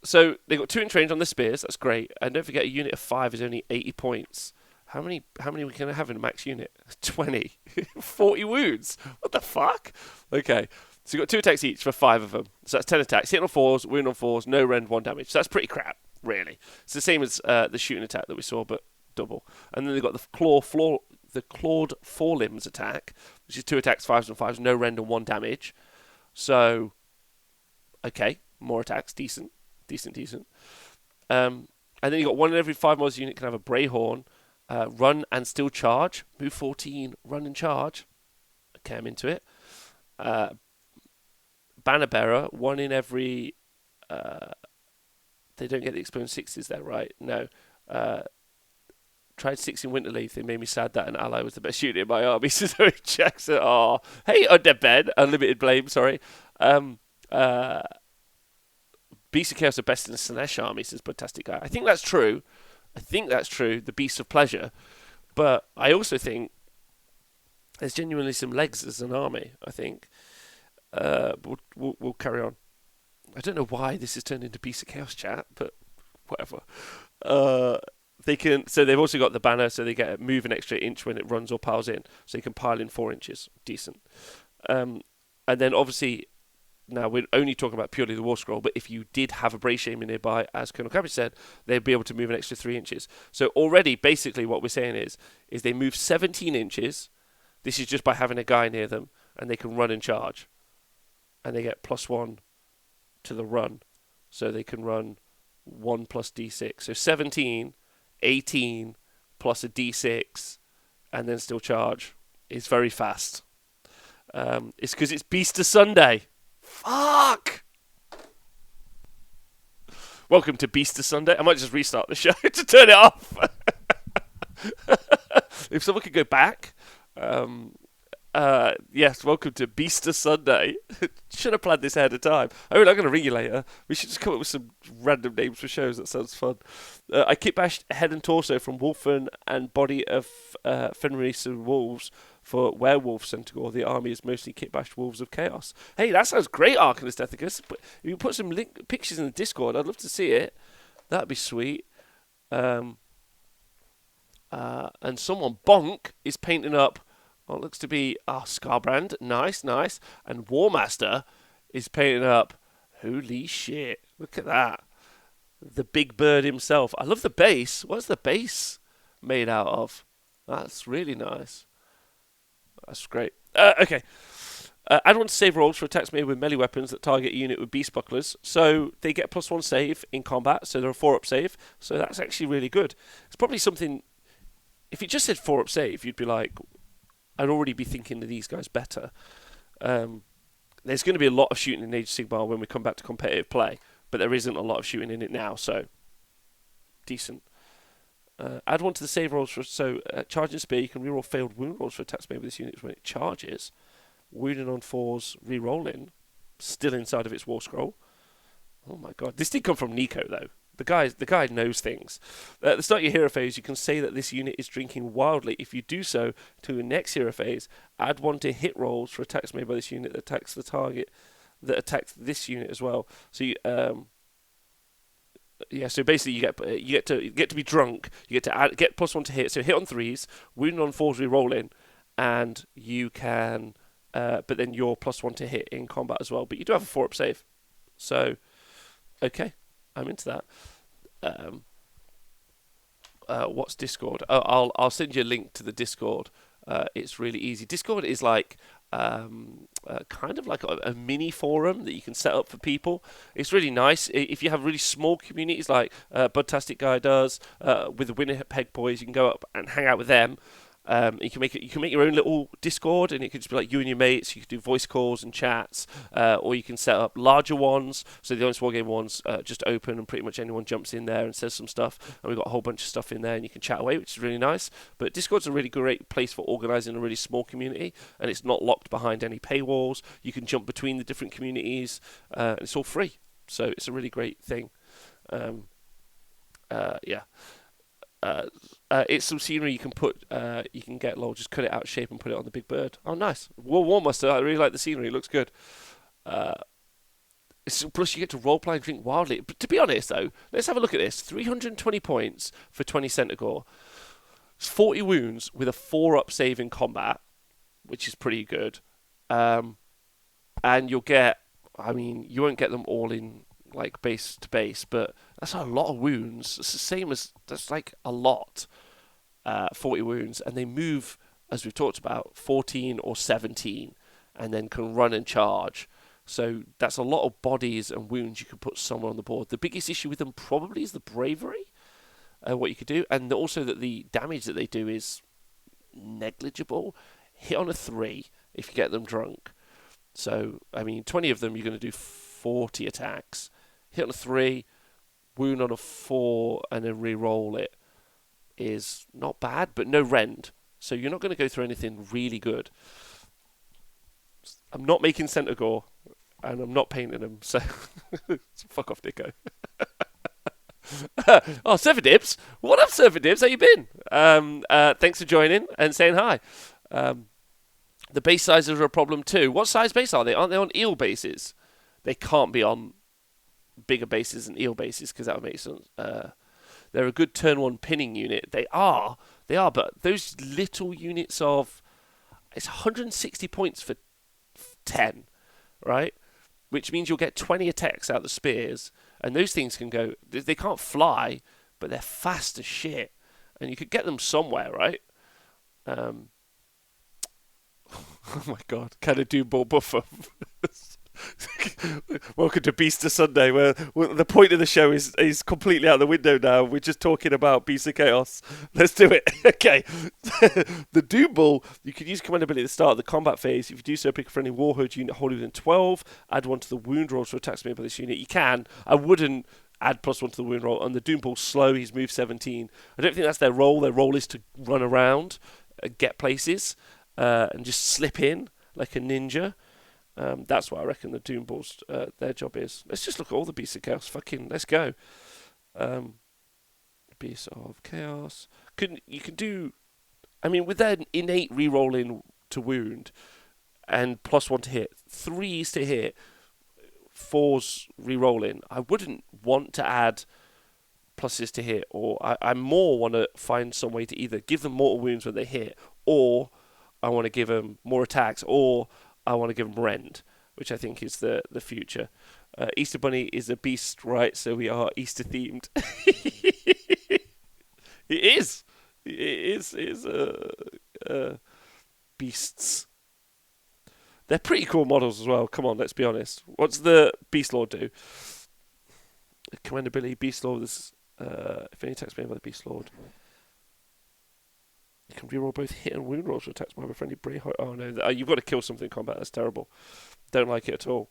So they've got 2 inch range on the spears. That's great. And don't forget, a unit of 5 is only 80 points. How many we can have in a max unit? 20. 40 wounds. What the fuck? Okay. So you've got 2 attacks each for 5 of them. So that's 10 attacks. Hit on 4s, wound on 4s, no rend, 1 damage. So that's pretty crap, really. It's the same as the shooting attack that we saw, but double. And then they've got the clawed forelimbs attack, which is 2 attacks, 5s and 5s, no rend and 1 damage. So, okay, more attacks, decent. And then you've got 1 in every 5 models unit can have a Brayhorn, run and still charge. Move 14, run and charge. Okay, I'm into it. Banner Bearer, 1 in every... they don't get the experienced 6s there, right? No. Tried 6 in Winterleaf. They made me sad that an ally was the best unit in my army. So Zoe Jackson. Oh, hey, Underbed. Unlimited Blame, sorry. Beasts of Chaos are best in the Slanesh army, says Fantastic Guy. I think that's true. The Beasts of Pleasure. But I also think there's genuinely some legs as an army, I think. We'll carry on. I don't know why this has turned into Beasts of Chaos chat, but whatever. So they've also got the banner, so they get move an extra inch when it runs or piles in. So you can pile in 4 inches. Decent. And then obviously, now we're only talking about purely the War Scroll, but if you did have a Bray Shaman nearby, as Colonel Cabbage said, they'd be able to move an extra 3 inches. So already, basically what we're saying is they move 17 inches. This is just by having a guy near them, and they can run and charge. And they get +1 to the run. So they can run 1 plus D6. So 17, 18 plus a D6, and then still charge. It's very fast. It's because it's Beaster Sunday. Fuck! Welcome to Beaster Sunday. I might just restart the show to turn it off. If someone could go back. Yes, welcome to Beaster Sunday. Should have planned this ahead of time. I'm not going to ring you later. We should just come up with some random names for shows. That sounds fun. I kit bashed head and torso from Wolfen and body of Fenris and Wolves for Werewolf Centaur. The army is mostly kit bashed Wolves of Chaos. Hey, that sounds great, Arcanist Ethicus. If you put some pictures in the Discord, I'd love to see it. That'd be sweet. And someone, Bonk, is painting up what looks to be Scarbrand. Nice. And Warmaster is painting up. Holy shit. Look at that. The big bird himself. I love the base. What's the base made out of? That's really nice. That's great. Okay. Add 1 to save rolls for attacks made with melee weapons that target a unit with beast bucklers. So they get +1 save in combat. So they're a 4-up save. So that's actually really good. It's probably something... If it just said 4-up save, you'd be like... I'd already be thinking of these guys better. There's going to be a lot of shooting in Age of Sigmar when we come back to competitive play, but there isn't a lot of shooting in it now, so decent. Add 1 to the save rolls for charging spear. You can reroll failed wound rolls for attacks made with this unit when it charges. Wounding on 4s, rerolling, still inside of its War Scroll. Oh my god, this did come from Nico though. The guy knows things. At the start of your hero phase, you can say that this unit is drinking wildly. If you do so to your next hero phase, add 1 to hit rolls for attacks made by this unit that attacks the target that attacks this unit as well. So you, Yeah, so basically you get to be drunk. You get to get +1 to hit. So hit on threes, wound on fours, re-rolling, and you can. But then you're +1 to hit in combat as well. But you do have a 4-up save. So okay, I'm into that. Um, what's Discord? Oh, I'll send you a link to the Discord. It's really easy. Discord is like kind of like a mini forum that you can set up for people. It's really nice. If you have really small communities like Budtastic Guy does with the Winnipeg Boys, you can go up and hang out with them. You can make your own little Discord, and it could just be like you and your mates. You could do voice calls and chats, or you can set up larger ones. So the Honest Wargame ones just open, and pretty much anyone jumps in there and says some stuff. And we've got a whole bunch of stuff in there, and you can chat away, which is really nice. But Discord's a really great place for organising a really small community, and it's not locked behind any paywalls. You can jump between the different communities, and it's all free. So it's a really great thing. Yeah. It's some scenery you can put. You can get low, just cut it out of shape and put it on the big bird. Oh, nice. War Warmaster. I really like the scenery. It looks good. Plus, you get to roleplay and drink wildly. But to be honest, though, let's have a look at this. 320 points for 20 Centaur. 40 wounds with a 4-up save in combat, which is pretty good. And you'll get. I mean, you won't get them all in like base to base, but that's a lot of wounds. It's the same as that's like a lot. 40 wounds, and they move, as we've talked about, 14 or 17, and then can run and charge. So that's a lot of bodies and wounds you can put somewhere on the board. The biggest issue with them probably is the bravery, what you could do, and also that the damage that they do is negligible. Hit on a 3 if you get them drunk. So, I mean, 20 of them, you're going to do 40 attacks. Hit on a 3, wound on a 4, and then re-roll it is not bad, but no rend. So you're not going to go through anything really good. I'm not making Centaur, and I'm not painting them, so fuck off, Nico. Oh, Surfer Dibs. What up, Surfer Dibs? How you been? Thanks for joining and saying hi. The base sizes are a problem too. What size base are they? Aren't they on eel bases? They can't be on bigger bases than eel bases because that would make sense. They're a good turn 1 pinning unit. They are, but those little units of... It's 160 points for 10, right? Which means you'll get 20 attacks out of the spears, and those things can go... They can't fly, but they're fast as shit. And you could get them somewhere, right? Oh my god, can a Doom Ball buffer? Welcome to Beast of Sunday, where the point of the show is completely out the window now. We're just talking about Beast of Chaos. Let's do it. Okay. The Doom Ball, you can use command ability at the start of the combat phase. If you do so, pick a friendly Warhood unit holding within 12. Add 1 to the wound rolls for attacks made by this unit. You can. I wouldn't add +1 to the wound roll. And the Doom Ball's slow. He's moved 17. I don't think that's their role. Their role is to run around, get places, and just slip in like a ninja. That's what I reckon the Doom Balls, their job is. Let's just look at all the Beasts of Chaos. Fucking, let's go. Beasts of Chaos. You can do... I mean, with their innate re-rolling to wound and +1 to hit, 3s to hit, 4s re-rolling, I wouldn't want to add pluses to hit, or I more want to find some way to either give them mortal wounds when they hit, or I want to give them more attacks, or I want to give them rend, which I think is the future. Easter Bunny is a beast, right? So we are Easter themed. It is. It is beasts. They're pretty cool models as well. Come on, let's be honest. What's the Beast Lord do? Command ability, Beast Lord is if any attacks made by the Beast Lord. You can reroll both hit and wound rolls for attacks by a friendly Braveheart. Oh no, you've got to kill something in combat. That's terrible. Don't like it at all.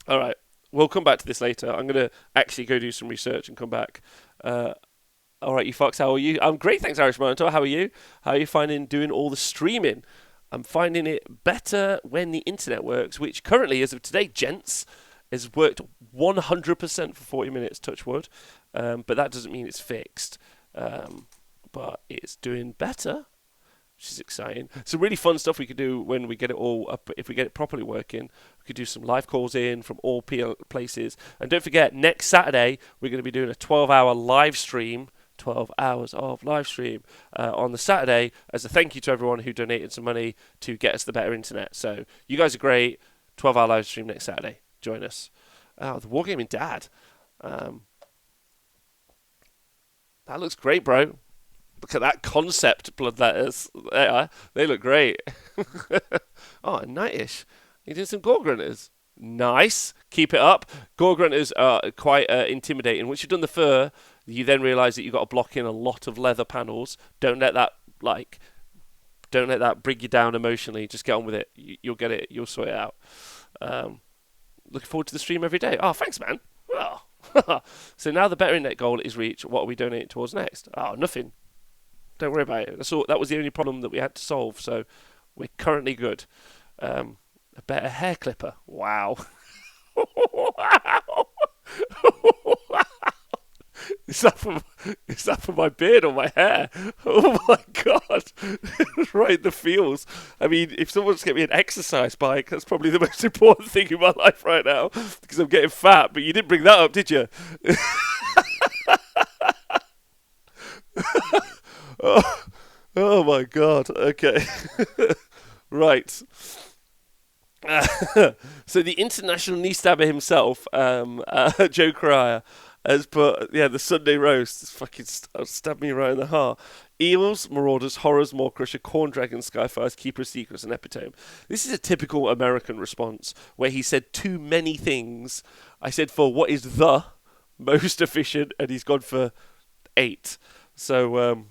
Alright, we'll come back to this later. I'm going to actually go do some research and come back. Alright, you fucks, how are you? I'm great, thanks, Irish Monitor. How are you? How are you finding doing all the streaming? I'm finding it better when the internet works, which currently, as of today, gents, has worked 100% for 40 minutes, touch wood. But that doesn't mean it's fixed. But it's doing better, which is exciting. Some really fun stuff we could do when we get it all up. If we get it properly working, we could do some live calls in from all places. And don't forget, next Saturday we're going to be doing a 12-hour live stream. 12 hours of live stream on the Saturday as a thank you to everyone who donated some money to get us the better internet. So you guys are great. 12-hour live stream next Saturday. Join us. Oh, the Wargaming Dad. That looks great, bro. Look at that concept blood letters. They look great. Oh, a Nightish. You did some Gore Grunters. Nice. Keep it up. Gore Grunters are quite intimidating. Once you've done the fur, you then realise that you've got to block in a lot of leather panels. Don't let that bring you down emotionally. Just get on with it. You'll get it. You'll sort it out. Looking forward to the stream every day. Oh, thanks, man. Oh. So now the better internet goal is reached. What are we donating towards next? Oh, nothing. Don't worry about it. That was the only problem that we had to solve. So we're currently good. A better hair clipper. Wow. Wow. Is that for my beard or my hair? Oh my god. Right in the feels. I mean, if someone's getting me an exercise bike, that's probably the most important thing in my life right now, because I'm getting fat, but you didn't bring that up, did you? Oh my god. Okay. Right. So the international knee stabber himself, Joe Crier, has put, the Sunday roast. It's fucking stabbed me right in the heart. Eels, Marauders, Horrors, Maw-Crusher, Corn Dragon, Skyfires, Keeper of Secrets, and Epitome. This is a typical American response, where he said too many things. I said for what is the most efficient, and he's gone for 8. So,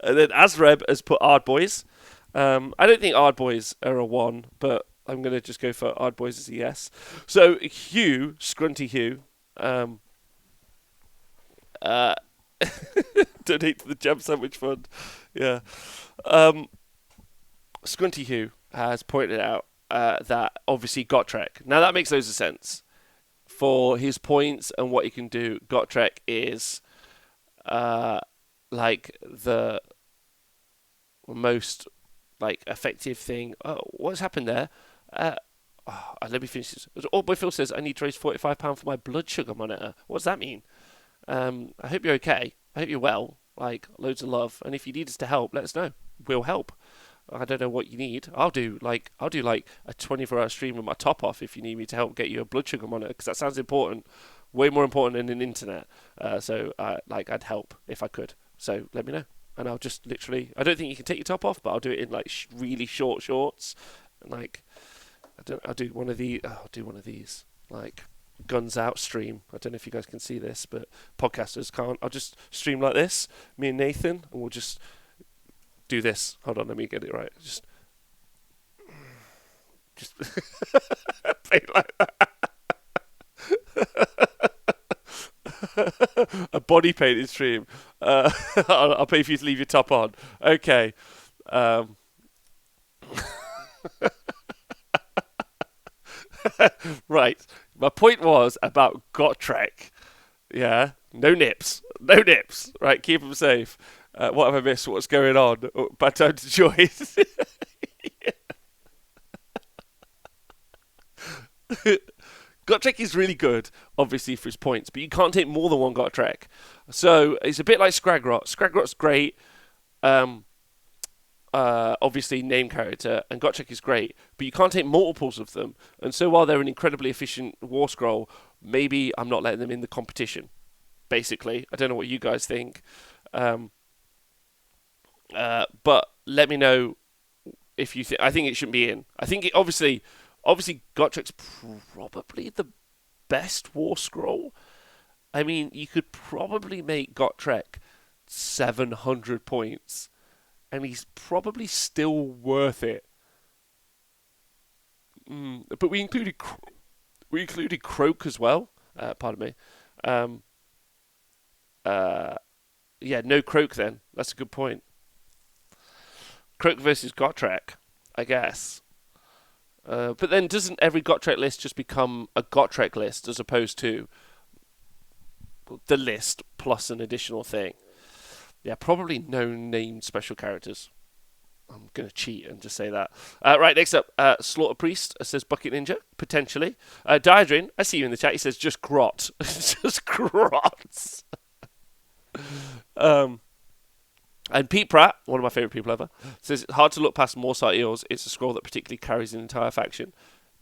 and then Azreb has put Ard Boys. I don't think Ard Boys are a 1, but I'm going to just go for Ard Boys as a yes. So Hugh, Scrunty Hugh, donate to the Jam Sandwich Fund. Yeah. Scrunty Hugh has pointed out that obviously Gotrek. Now that makes loads of sense. For his points and what he can do, Gotrek is like the most effective thing. Oh, what's happened there? Let me finish this. All Boy Phil says I need to raise £45 for my blood sugar monitor. What does that mean? I hope you're okay. I hope you're well. Loads of love. And if you need us to help, let us know. We'll help. I don't know what you need. I'll do a 24-hour stream with my top off if you need me to help get you a blood sugar monitor, because that sounds important. Way more important than an internet. So I'd help if I could. So let me know. And I'll just literally, I don't think you can take your top off, but I'll do it in really short shorts. And I'll do one of these. I'll do one of these, guns out stream. I don't know if you guys can see this, but podcasters can't. I'll just stream like this, me and Nathan, and we'll just do this. Hold on, let me get it right. Just paint like that. A body painted stream. I'll pay for you to leave your top on. Okay. Right. My point was about Gotrek. Yeah. No nips. No nips. Right. Keep them safe. What have I missed? What's going on? Oh, bad time to join. Gotrek is really good, obviously, for his points, but you can't take more than one Gotrek. So it's a bit like Scragrot. Scragrot's great. Obviously name character, and Gotrek is great, but you can't take multiples of them. And so while they're an incredibly efficient war scroll, maybe I'm not letting them in the competition. Basically, I don't know what you guys think, but let me know if you think. I think it shouldn't be in. I think obviously Gotrek's probably the best war scroll. I mean, you could probably make Gotrek 700 points. And he's probably still worth it. But we included Croak as well. Pardon me. No Croak then. That's a good point. Croak versus Gotrek, I guess. But then doesn't every Gotrek list just become a Gotrek list as opposed to the list plus an additional thing? Yeah, probably no named special characters. I'm going to cheat and just say that. Right, next up, Slaughter Priest says Bucket Ninja, potentially. Diadrin, I see you in the chat. He says just Grot. Just Grots. Um, and Pete Pratt, one of my favourite people ever, says it's hard to look past Morsite Eels. It's a scroll that particularly carries an entire faction.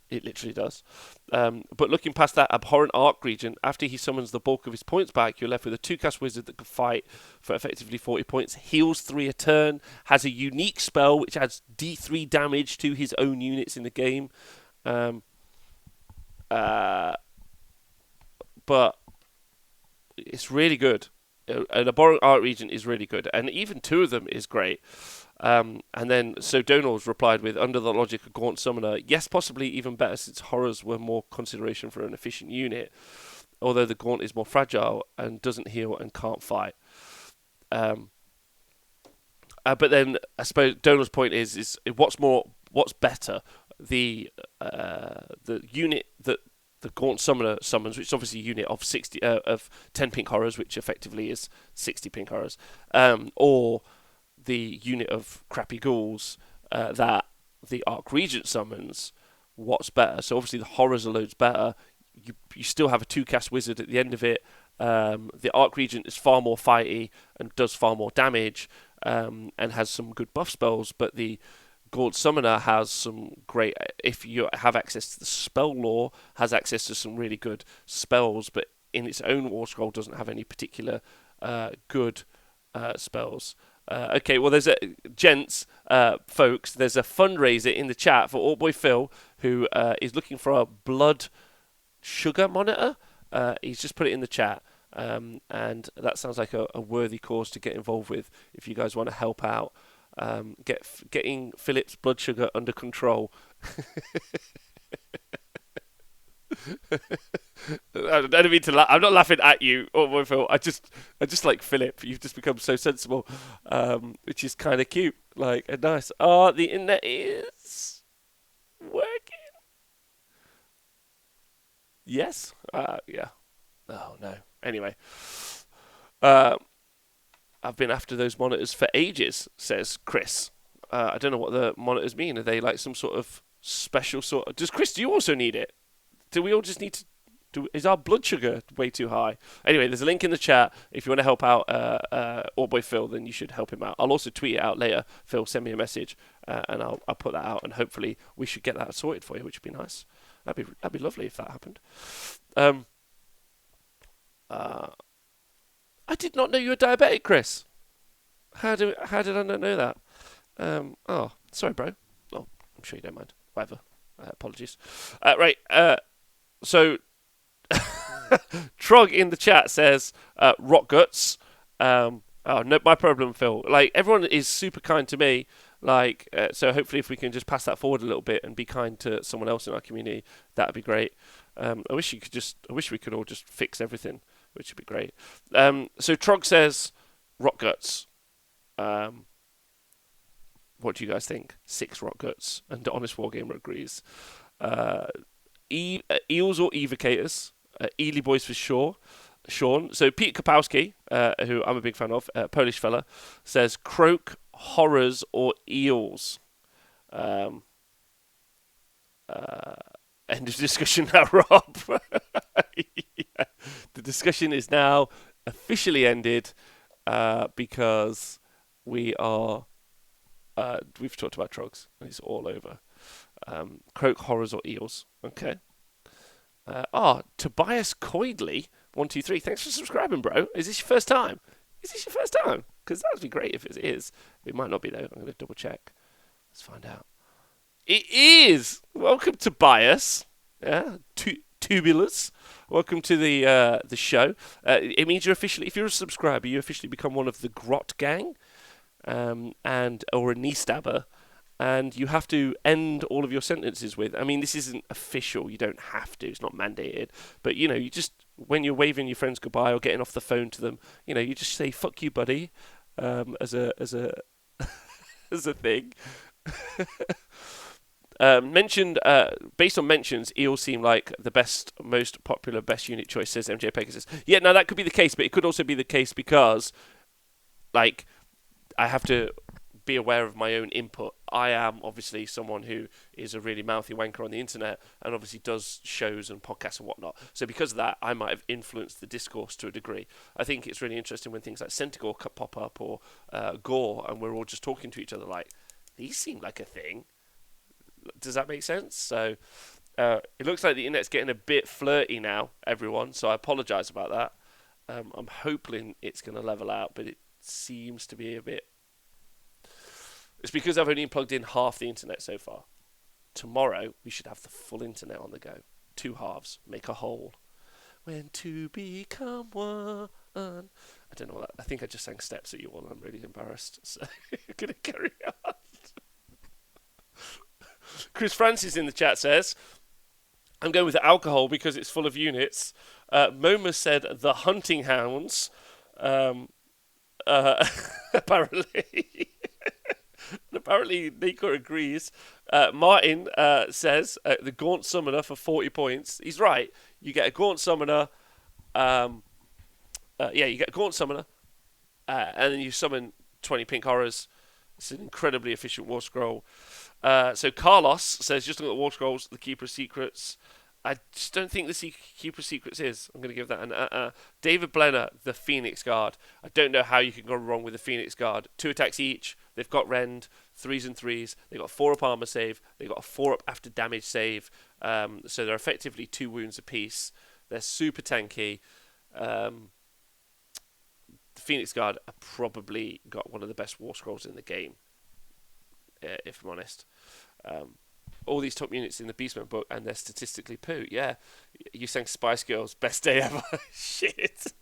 It literally does. But looking past that abhorrent arc region, after he summons the bulk of his points back, you're left with a 2-cast wizard that can fight for effectively 40 points, heals 3 a turn, has a unique spell which adds D3 damage to his own units in the game. But it's really good. An abhorrent arc region is really good, and even 2 of them is great. And then, so Donald's replied with, under the logic of Gaunt Summoner, yes, possibly even better since horrors were more consideration for an efficient unit, although the Gaunt is more fragile and doesn't heal and can't fight. But then, I suppose Donald's point is what's better, the unit that the Gaunt Summoner summons, which is obviously a unit of 10 pink horrors, which effectively is 60 pink horrors, or the unit of crappy ghouls that the Arc Regent summons. What's better? So obviously the horrors are loads better. You still have a 2-cast wizard at the end of it. The Arc Regent is far more fighty and does far more damage, and has some good buff spells, but the Gaunt Summoner has some great, if you have access to the spell lore, has access to some really good spells, but in its own War Scroll doesn't have any particular good spells. Okay, well, there's folks, there's a fundraiser in the chat for Old Boy Phil, who is looking for a blood sugar monitor. He's just put it in the chat, and that sounds like a worthy cause to get involved with if you guys want to help out. Getting Philip's blood sugar under control. I don't mean to laugh. I'm not laughing at you, or Phil. I just like Philip. You've just become so sensible, which is kind of cute, like and nice. The internet is working. Yes. Yeah. Oh no. Anyway, I've been after those monitors for ages, says Chris. I don't know what the monitors mean. Are they like some sort of special sort of... Does Chris, do you also need it? Do we all just need to... Is our blood sugar way too high? Anyway, there's a link in the chat. If you want to help out Old Boy Phil, then you should help him out. I'll also tweet it out later. Phil, send me a message, and I'll put that out, and hopefully we should get that sorted for you, which would be nice. That'd be lovely if that happened. I did not know you were diabetic, Chris. How did I not know that? Sorry, bro. Oh, I'm sure you don't mind. Whatever. Apologies. Right. So, Trog in the chat says, "Rock guts." No, my problem, Phil. Like everyone is super kind to me. Like, so hopefully, if we can just pass that forward a little bit and be kind to someone else in our community, that'd be great. I wish we could all just fix everything, which would be great. So Trog says, "Rock guts." What do you guys think? 6 rock guts, and Honest Wargamer agrees. Eels or Evocators? Ely Boys for sure. Sean. So Peter Kapowski, who I'm a big fan of, Polish fella, says Croak, Horrors or Eels. End of discussion now, Rob. Yeah. The discussion is now officially ended because we've talked about Trogs. It's all over. Croak, Horrors or Eels. Okay. Tobias Coidley, 123. Thanks for subscribing, bro. Is this your first time? Because that would be great if it is. It might not be, though. I'm going to double check. Let's find out. It is! Welcome, Tobias. Yeah, Tubulus. Welcome to the show. It means if you're a subscriber, you officially become one of the Grot Gang, or a knee stabber, and you have to end all of your sentences with, I mean, this isn't official, you don't have to, it's not mandated, but, you just, when you're waving your friends goodbye or getting off the phone to them, you just say, fuck you, buddy, as a as a thing. Mentioned, based on mentions, Eels seem like the most popular, best unit choice, says MJ Pegasus. Yeah, now that could be the case, but it could also be the case because like I have to be aware of my own input. I am obviously someone who is a really mouthy wanker on the internet and obviously does shows and podcasts and whatnot. So because of that, I might have influenced the discourse to a degree. I think it's really interesting when things like Centaur pop up or Gore, and we're all just talking to each other like, these seem like a thing. Does that make sense? So it looks like the internet's getting a bit flirty now, everyone. So I apologise about that. I'm hoping it's going to level out, but it seems to be a bit. It's because I've only plugged in half the internet so far. Tomorrow, we should have the full internet on the go. 2 halves, make a whole. When to become one. I don't know what that. I think I just sang steps at you all. I'm really embarrassed. So I'm going to carry on. Chris Francis in the chat says, I'm going with alcohol because it's full of units. Moma said the hunting hounds. Apparently. And apparently, Nico agrees. Martin says the Gaunt Summoner for 40 points. He's right. You get a Gaunt Summoner. You get a Gaunt Summoner. And then you summon 20 Pink Horrors. It's an incredibly efficient War Scroll. So Carlos says, just look at the War Scrolls, the Keeper of Secrets. I just don't think the Keeper of Secrets is. I'm going to give that an David Blenner, the Phoenix Guard. I don't know how you can go wrong with the Phoenix Guard. 2 attacks each. They've got Rend, 3s and 3s. They've got a 4-up armor save. They've got a 4-up after damage save. So they're effectively 2 wounds apiece. They're super tanky. The Phoenix Guard have probably got one of the best War Scrolls in the game, if I'm honest. All these top units in the Beastman book, and they're statistically poo. Yeah, you sang Spice Girls, best day ever. Shit.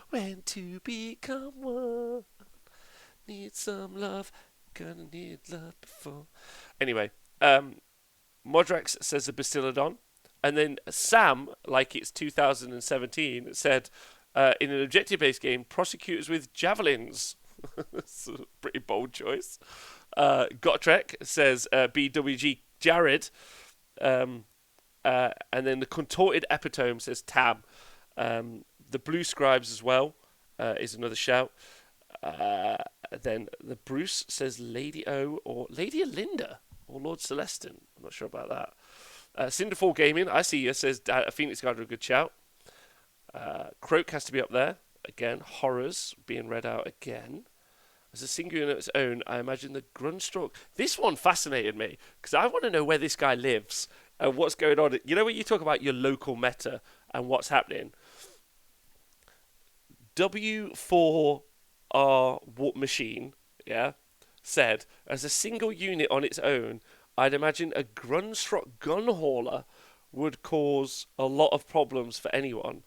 When to become one, need some love, gonna need love before. Anyway, Modrax says a Bastiladon, and then Sam, like it's 2017, said in an objective-based game, prosecutors with javelins. That's a pretty bold choice. Gotrek says BWG Jared, and then the Contorted Epitome says Tam. The Blue Scribes as well is another shout. Then the Bruce says Lady O or Lady Alinda or Lord Celestin. I'm not sure about that. Cinderfall Gaming, I see you, says Phoenix Guard are a good shout. Croak has to be up there. Again, Horrors being read out again. As a single unit of its own, I imagine the Grunstrok. This one fascinated me because I want to know where this guy lives and what's going on. You know when you talk about your local meta and what's happening? W4R Warp Machine, said, as a single unit on its own, I'd imagine a Grunstrok Gunhauler would cause a lot of problems for anyone.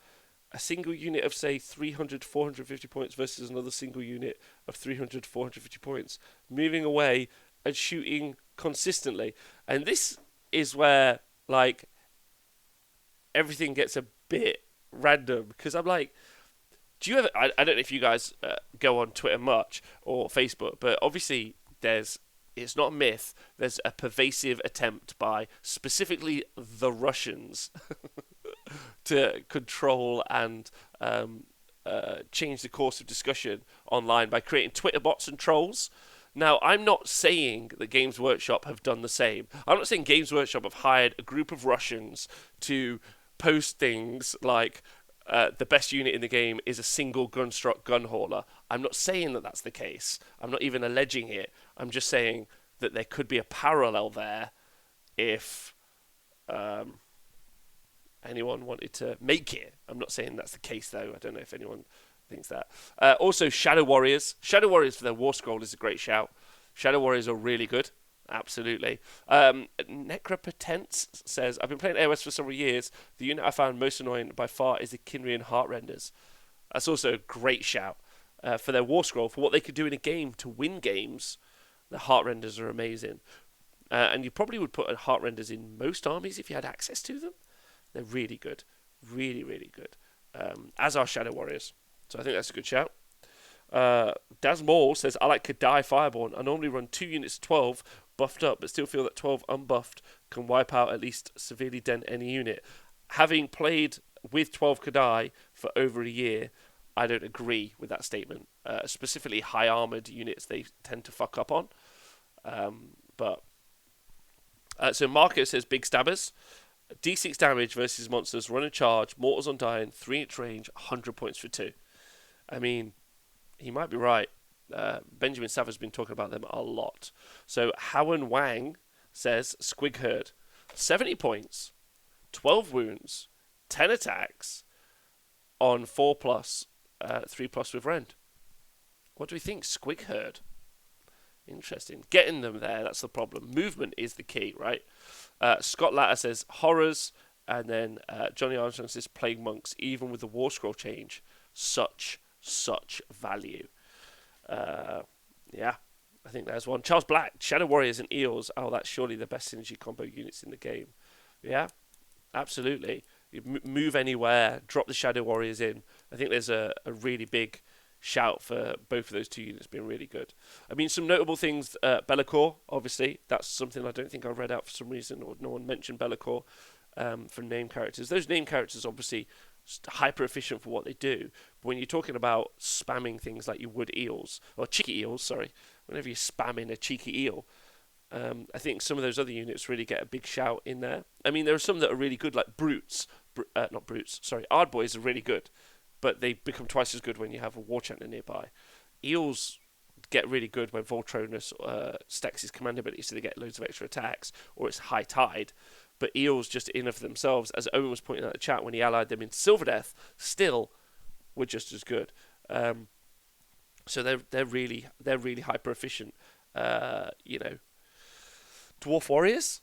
A single unit of, say, 300, 450 points versus another single unit of 300, 450 points. Moving away and shooting consistently. And this is where, like, everything gets a bit random. Because I'm like, do you ever... I don't know if you guys go on Twitter much or Facebook, but obviously it's not a myth. There's a pervasive attempt by specifically the Russians to control and change the course of discussion online by creating Twitter bots and trolls. Now, I'm not saying that Games Workshop have done the same. I'm not saying Games Workshop have hired a group of Russians to post things like the best unit in the game is a single Grunstrok Gunhauler. I'm not saying that that's the case. I'm not even alleging it. I'm just saying that there could be a parallel there if anyone wanted to make it. I'm not saying that's the case, though. I don't know if anyone thinks that. Also, Shadow Warriors. Shadow Warriors for their War Scroll is a great shout. Shadow Warriors are really good. Absolutely. Necropotence says, I've been playing AOS for several years. The unit I found most annoying by far is the Kinrian Heartrenders. That's also a great shout. For their War Scroll, for what they could do in a game to win games, the Heartrenders are amazing. And you probably would put Heartrenders in most armies if you had access to them. They're really good. Really, really good. As are Shadow Warriors. So I think that's a good shout. Daz Maul says, I like Kadai Fireborn. I normally run 2 units of 12 buffed up, but still feel that 12 unbuffed can wipe out at least severely dent any unit. Having played with 12 Kadai for over a year, I don't agree with that statement. Specifically, high armored units they tend to fuck up on. But so Marco says big stabbers, D6 damage versus monsters, run and charge, mortals undying, 3-inch range, 100 points for 2. I mean, he might be right. Benjamin Savage has been talking about them a lot. So Howen Wang says Squig Herd, 70 points, 12 wounds, 10 attacks on 4 plus, 3 plus with rend. What do we think? Squig Herd. Interesting. Getting them there, that's the problem. Movement is the key, right? Scott Latter says horrors, and then Johnny Armstrong says plague monks, even with the war scroll change. Such value. Yeah, I think there's one. Charles Black, Shadow Warriors and Eels. Oh, that's surely the best synergy combo units in the game. Yeah, absolutely. You move anywhere, drop the Shadow Warriors in. I think there's a really big shout for both of those two units being really good. I mean, some notable things, Be'lakor, obviously. That's something I don't think I read out for some reason, or no one mentioned Be'lakor for name characters. Those name characters, obviously, hyper efficient for what they do. But when you're talking about spamming things like you would eels, or cheeky eels, sorry, whenever you're spamming a cheeky eel, I think some of those other units really get a big shout in there. I mean, there are some that are really good, like Brutes. Not Brutes, sorry. Ardboys are really good, but they become twice as good when you have a War Chanter nearby. Eels get really good when Voltronus stacks his command ability, so they get loads of extra attacks, or it's High Tide. But Eels, just in of themselves, as Owen was pointing out in the chat, when he allied them in Silverdeath, still were just as good. So they're really hyper efficient. Dwarf Warriors,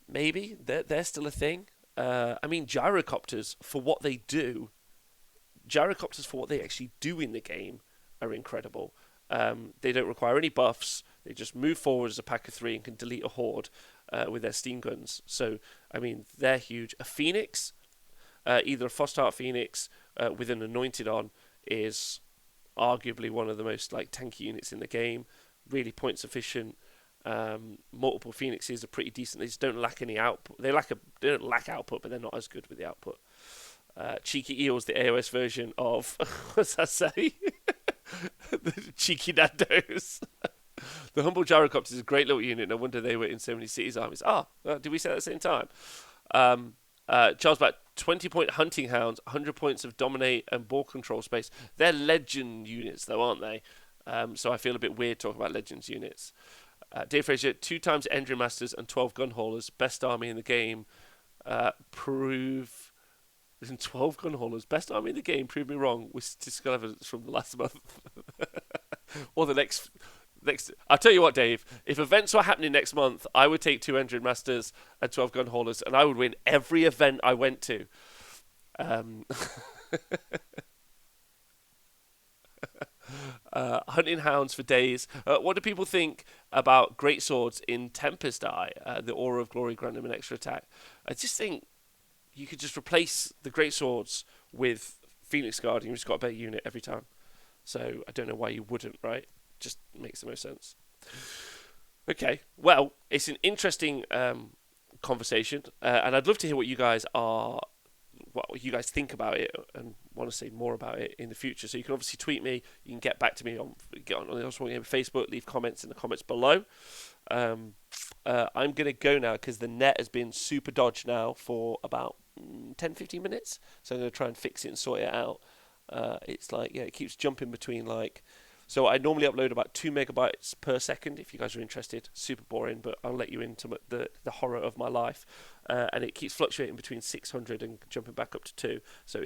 maybe they're still a thing. I mean, gyrocopters for what they do. Gyrocopters for what they actually do in the game are incredible. They don't require any buffs. They just move forward as a pack of 3 and can delete a horde with their steam guns. So, I mean, they're huge. A Phoenix, either a Frostheart Phoenix with an Anointed on, is arguably one of the most tanky units in the game. Really points efficient. Multiple Phoenixes are pretty decent. They just don't lack any output. They don't lack output, but they're not as good with the output. Cheeky Eels, the AOS version of what's that say? The Cheeky Nandos. The Humble Gyrocopter is a great little unit. No wonder they were in so many cities armies. Did we say that at the same time? Charles Black, 20-point Hunting Hounds, 100 points of Dominate and Ball Control space. They're legend units, though, aren't they? So I feel a bit weird talking about legends units. Dave Frazier, 2 times Endrin Masters and 12 Gun Haulers, best army in the game. Prove 12 Gun Haulers, best army in the game. Prove me wrong with statistical evidence from the last month, or the next. I'll tell you what, Dave. If events were happening next month, I would take 2 Endrin Masters and 12 Gun Haulers, and I would win every event I went to. Hunting Hounds for days. What do people think about Great Swords in Tempest Eye? The Aura of Glory grant them an extra attack. I just think you could just replace the Great Swords with Phoenix Guard, and you've just got a better unit every time. So I don't know why you wouldn't, right? Just makes the most sense. Okay, well, it's an interesting conversation, and I'd love to hear what you guys think about it and want to say more about it in the future. So you can obviously tweet me. You can get back to me on Facebook. Leave comments in the comments below. I'm going to go now because the net has been super dodged now for about 10-15 minutes. So I'm going to try and fix it and sort it out. It's it keeps jumping between So I normally upload about 2 megabytes per second. If you guys are interested, super boring, but I'll let you into the horror of my life. And it keeps fluctuating between 600 and jumping back up to 2. So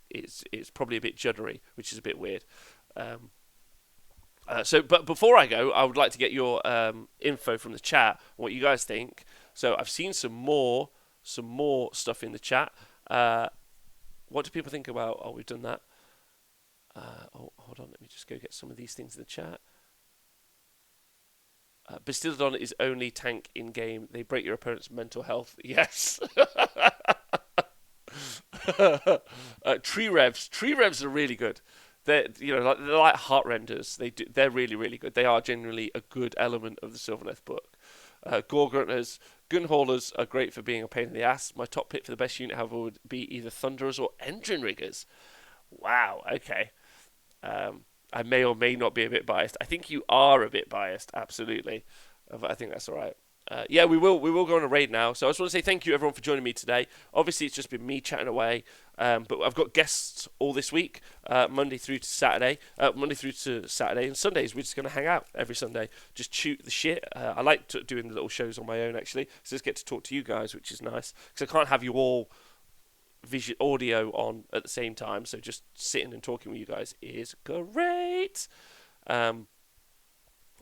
it's probably a bit juddery, which is a bit weird. But before I go, I would like to get your info from the chat, what you guys think. So I've seen some more stuff in the chat. What do people think about? Oh, we've done that. Hold on, let me just go get some of these things in the chat. Bastiladon is only tank in game. They break your opponent's mental health. Yes. Tree revs are really good. They're like heart renders. They're really, really good. They are genuinely a good element of the Sylvaneth book. Gorgrunters, Gun Haulers are great for being a pain in the ass. My top pick for the best unit, however, would be either Thunderers or Endrin Riggers. Wow. Okay. I may or may not be a bit biased. I think you are a bit biased, absolutely. But I think that's all right. Yeah, we will go on a raid now. So I just want to say thank you everyone for joining me today. Obviously, it's just been me chatting away, but I've got guests all this week, Monday through to Saturday, and Sundays we're just going to hang out every Sunday, just shoot the shit. I like doing the little shows on my own actually, so just get to talk to you guys, which is nice because I can't have you all audio on at the same time. So just sitting and talking with you guys is great. Um,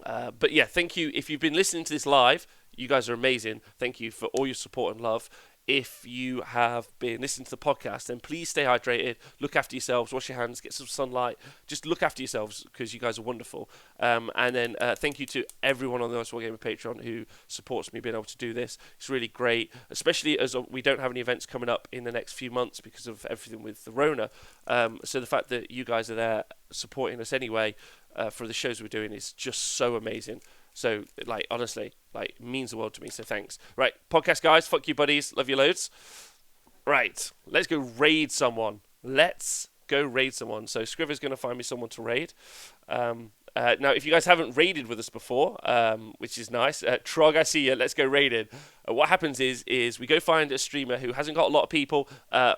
but yeah, thank you. If you've been listening to this live, you guys are amazing. Thank you for all your support and love. If you have been listening to the podcast, then please stay hydrated, look after yourselves, wash your hands, get some sunlight. Just look after yourselves because you guys are wonderful. And then thank you to everyone on the Honest Wargamer Patreon who supports me being able to do this. It's really great, especially as we don't have any events coming up in the next few months because of everything with the Rona. So the fact that you guys are there supporting us anyway for the shows we're doing is just so amazing. So, like, honestly, like, means the world to me, so thanks. Right, podcast guys, fuck you buddies, love you loads. Right, let's go raid someone. So Scriver's going to find me someone to raid. Now, if you guys haven't raided with us before, which is nice, Trog, I see you, let's go raided. What happens is we go find a streamer who hasn't got a lot of people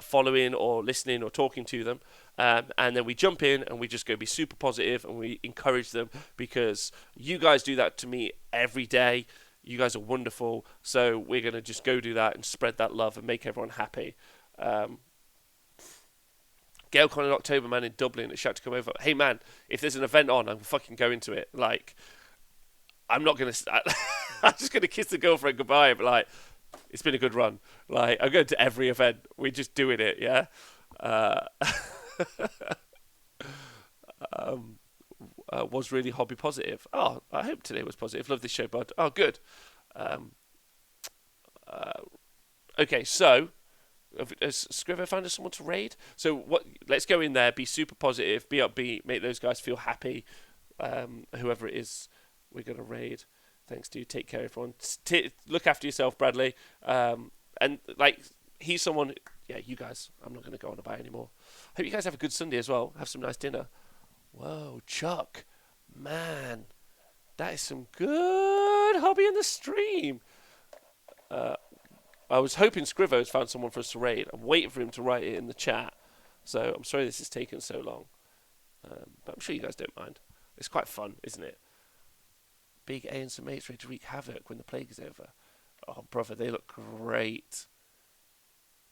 following or listening or talking to them, and then we jump in and we just go be super positive and we encourage them because you guys do that to me every day. You guys are wonderful, so we're going to just go do that and spread that love and make everyone happy. GailCon in October, man, in Dublin. Shout to come over. Hey, man, if there's an event on, I'm fucking going to it. Like, I'm not going to... I'm just going to kiss the girlfriend goodbye, but, like, it's been a good run. Like, I'm going to every event. We're just doing it, yeah? Was really hobby positive. Oh, I hope today was positive. Love this show, bud. Oh, good. Okay, so... Has Scriver found us someone to raid? So what? Let's go in there, be super positive, be upbeat, make those guys feel happy. Whoever it is, we're gonna raid. Thanks, dude. Take care, everyone. Look after yourself, Bradley. And like he's someone. Yeah, you guys. I'm not gonna go on about anymore. Hope you guys have a good Sunday as well. Have some nice dinner. Whoa, Chuck, man, that is some good hobby in the stream. I was hoping Scrivo's found someone for us to raid. I'm waiting for him to write it in the chat. So I'm sorry this has taken so long. But I'm sure you guys don't mind. It's quite fun, isn't it? Big A and some mates ready to wreak havoc when the plague is over. Oh, brother, they look great.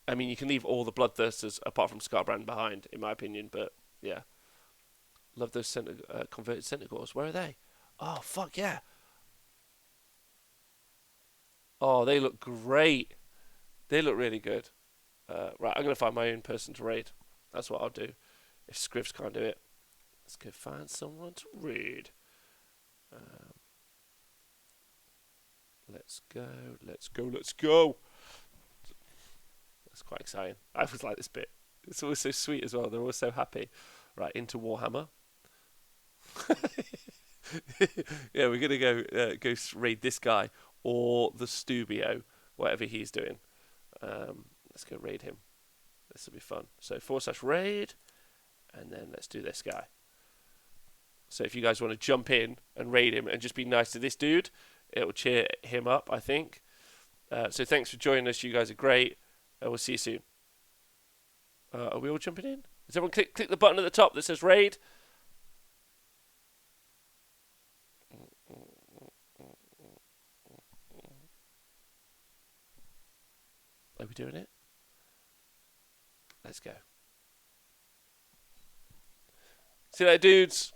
I mean, you can leave all the bloodthirsters apart from Scarbrand behind, in my opinion. But, yeah. Love those converted Centaurs. Where are they? Oh, fuck yeah. Oh, they look great. They look really good. Right, I'm going to find my own person to raid. That's what I'll do. If Scrivs can't do it. Let's go find someone to raid. Let's go. That's quite exciting. I always like this bit. It's always so sweet as well. They're always so happy. Right, into Warhammer. Yeah, we're going to go raid this guy or the Stubio, whatever he's doing. Let's go raid him. This will be fun. So /raid, and then let's do this guy. So if you guys want to jump in and raid him and just be nice to this dude, it will cheer him up, I think. So thanks for joining us. You guys are great. We'll see you soon. Are we all jumping in? Does everyone click the button at the top that says raid? Are we doing it? Let's go. See you later, dudes.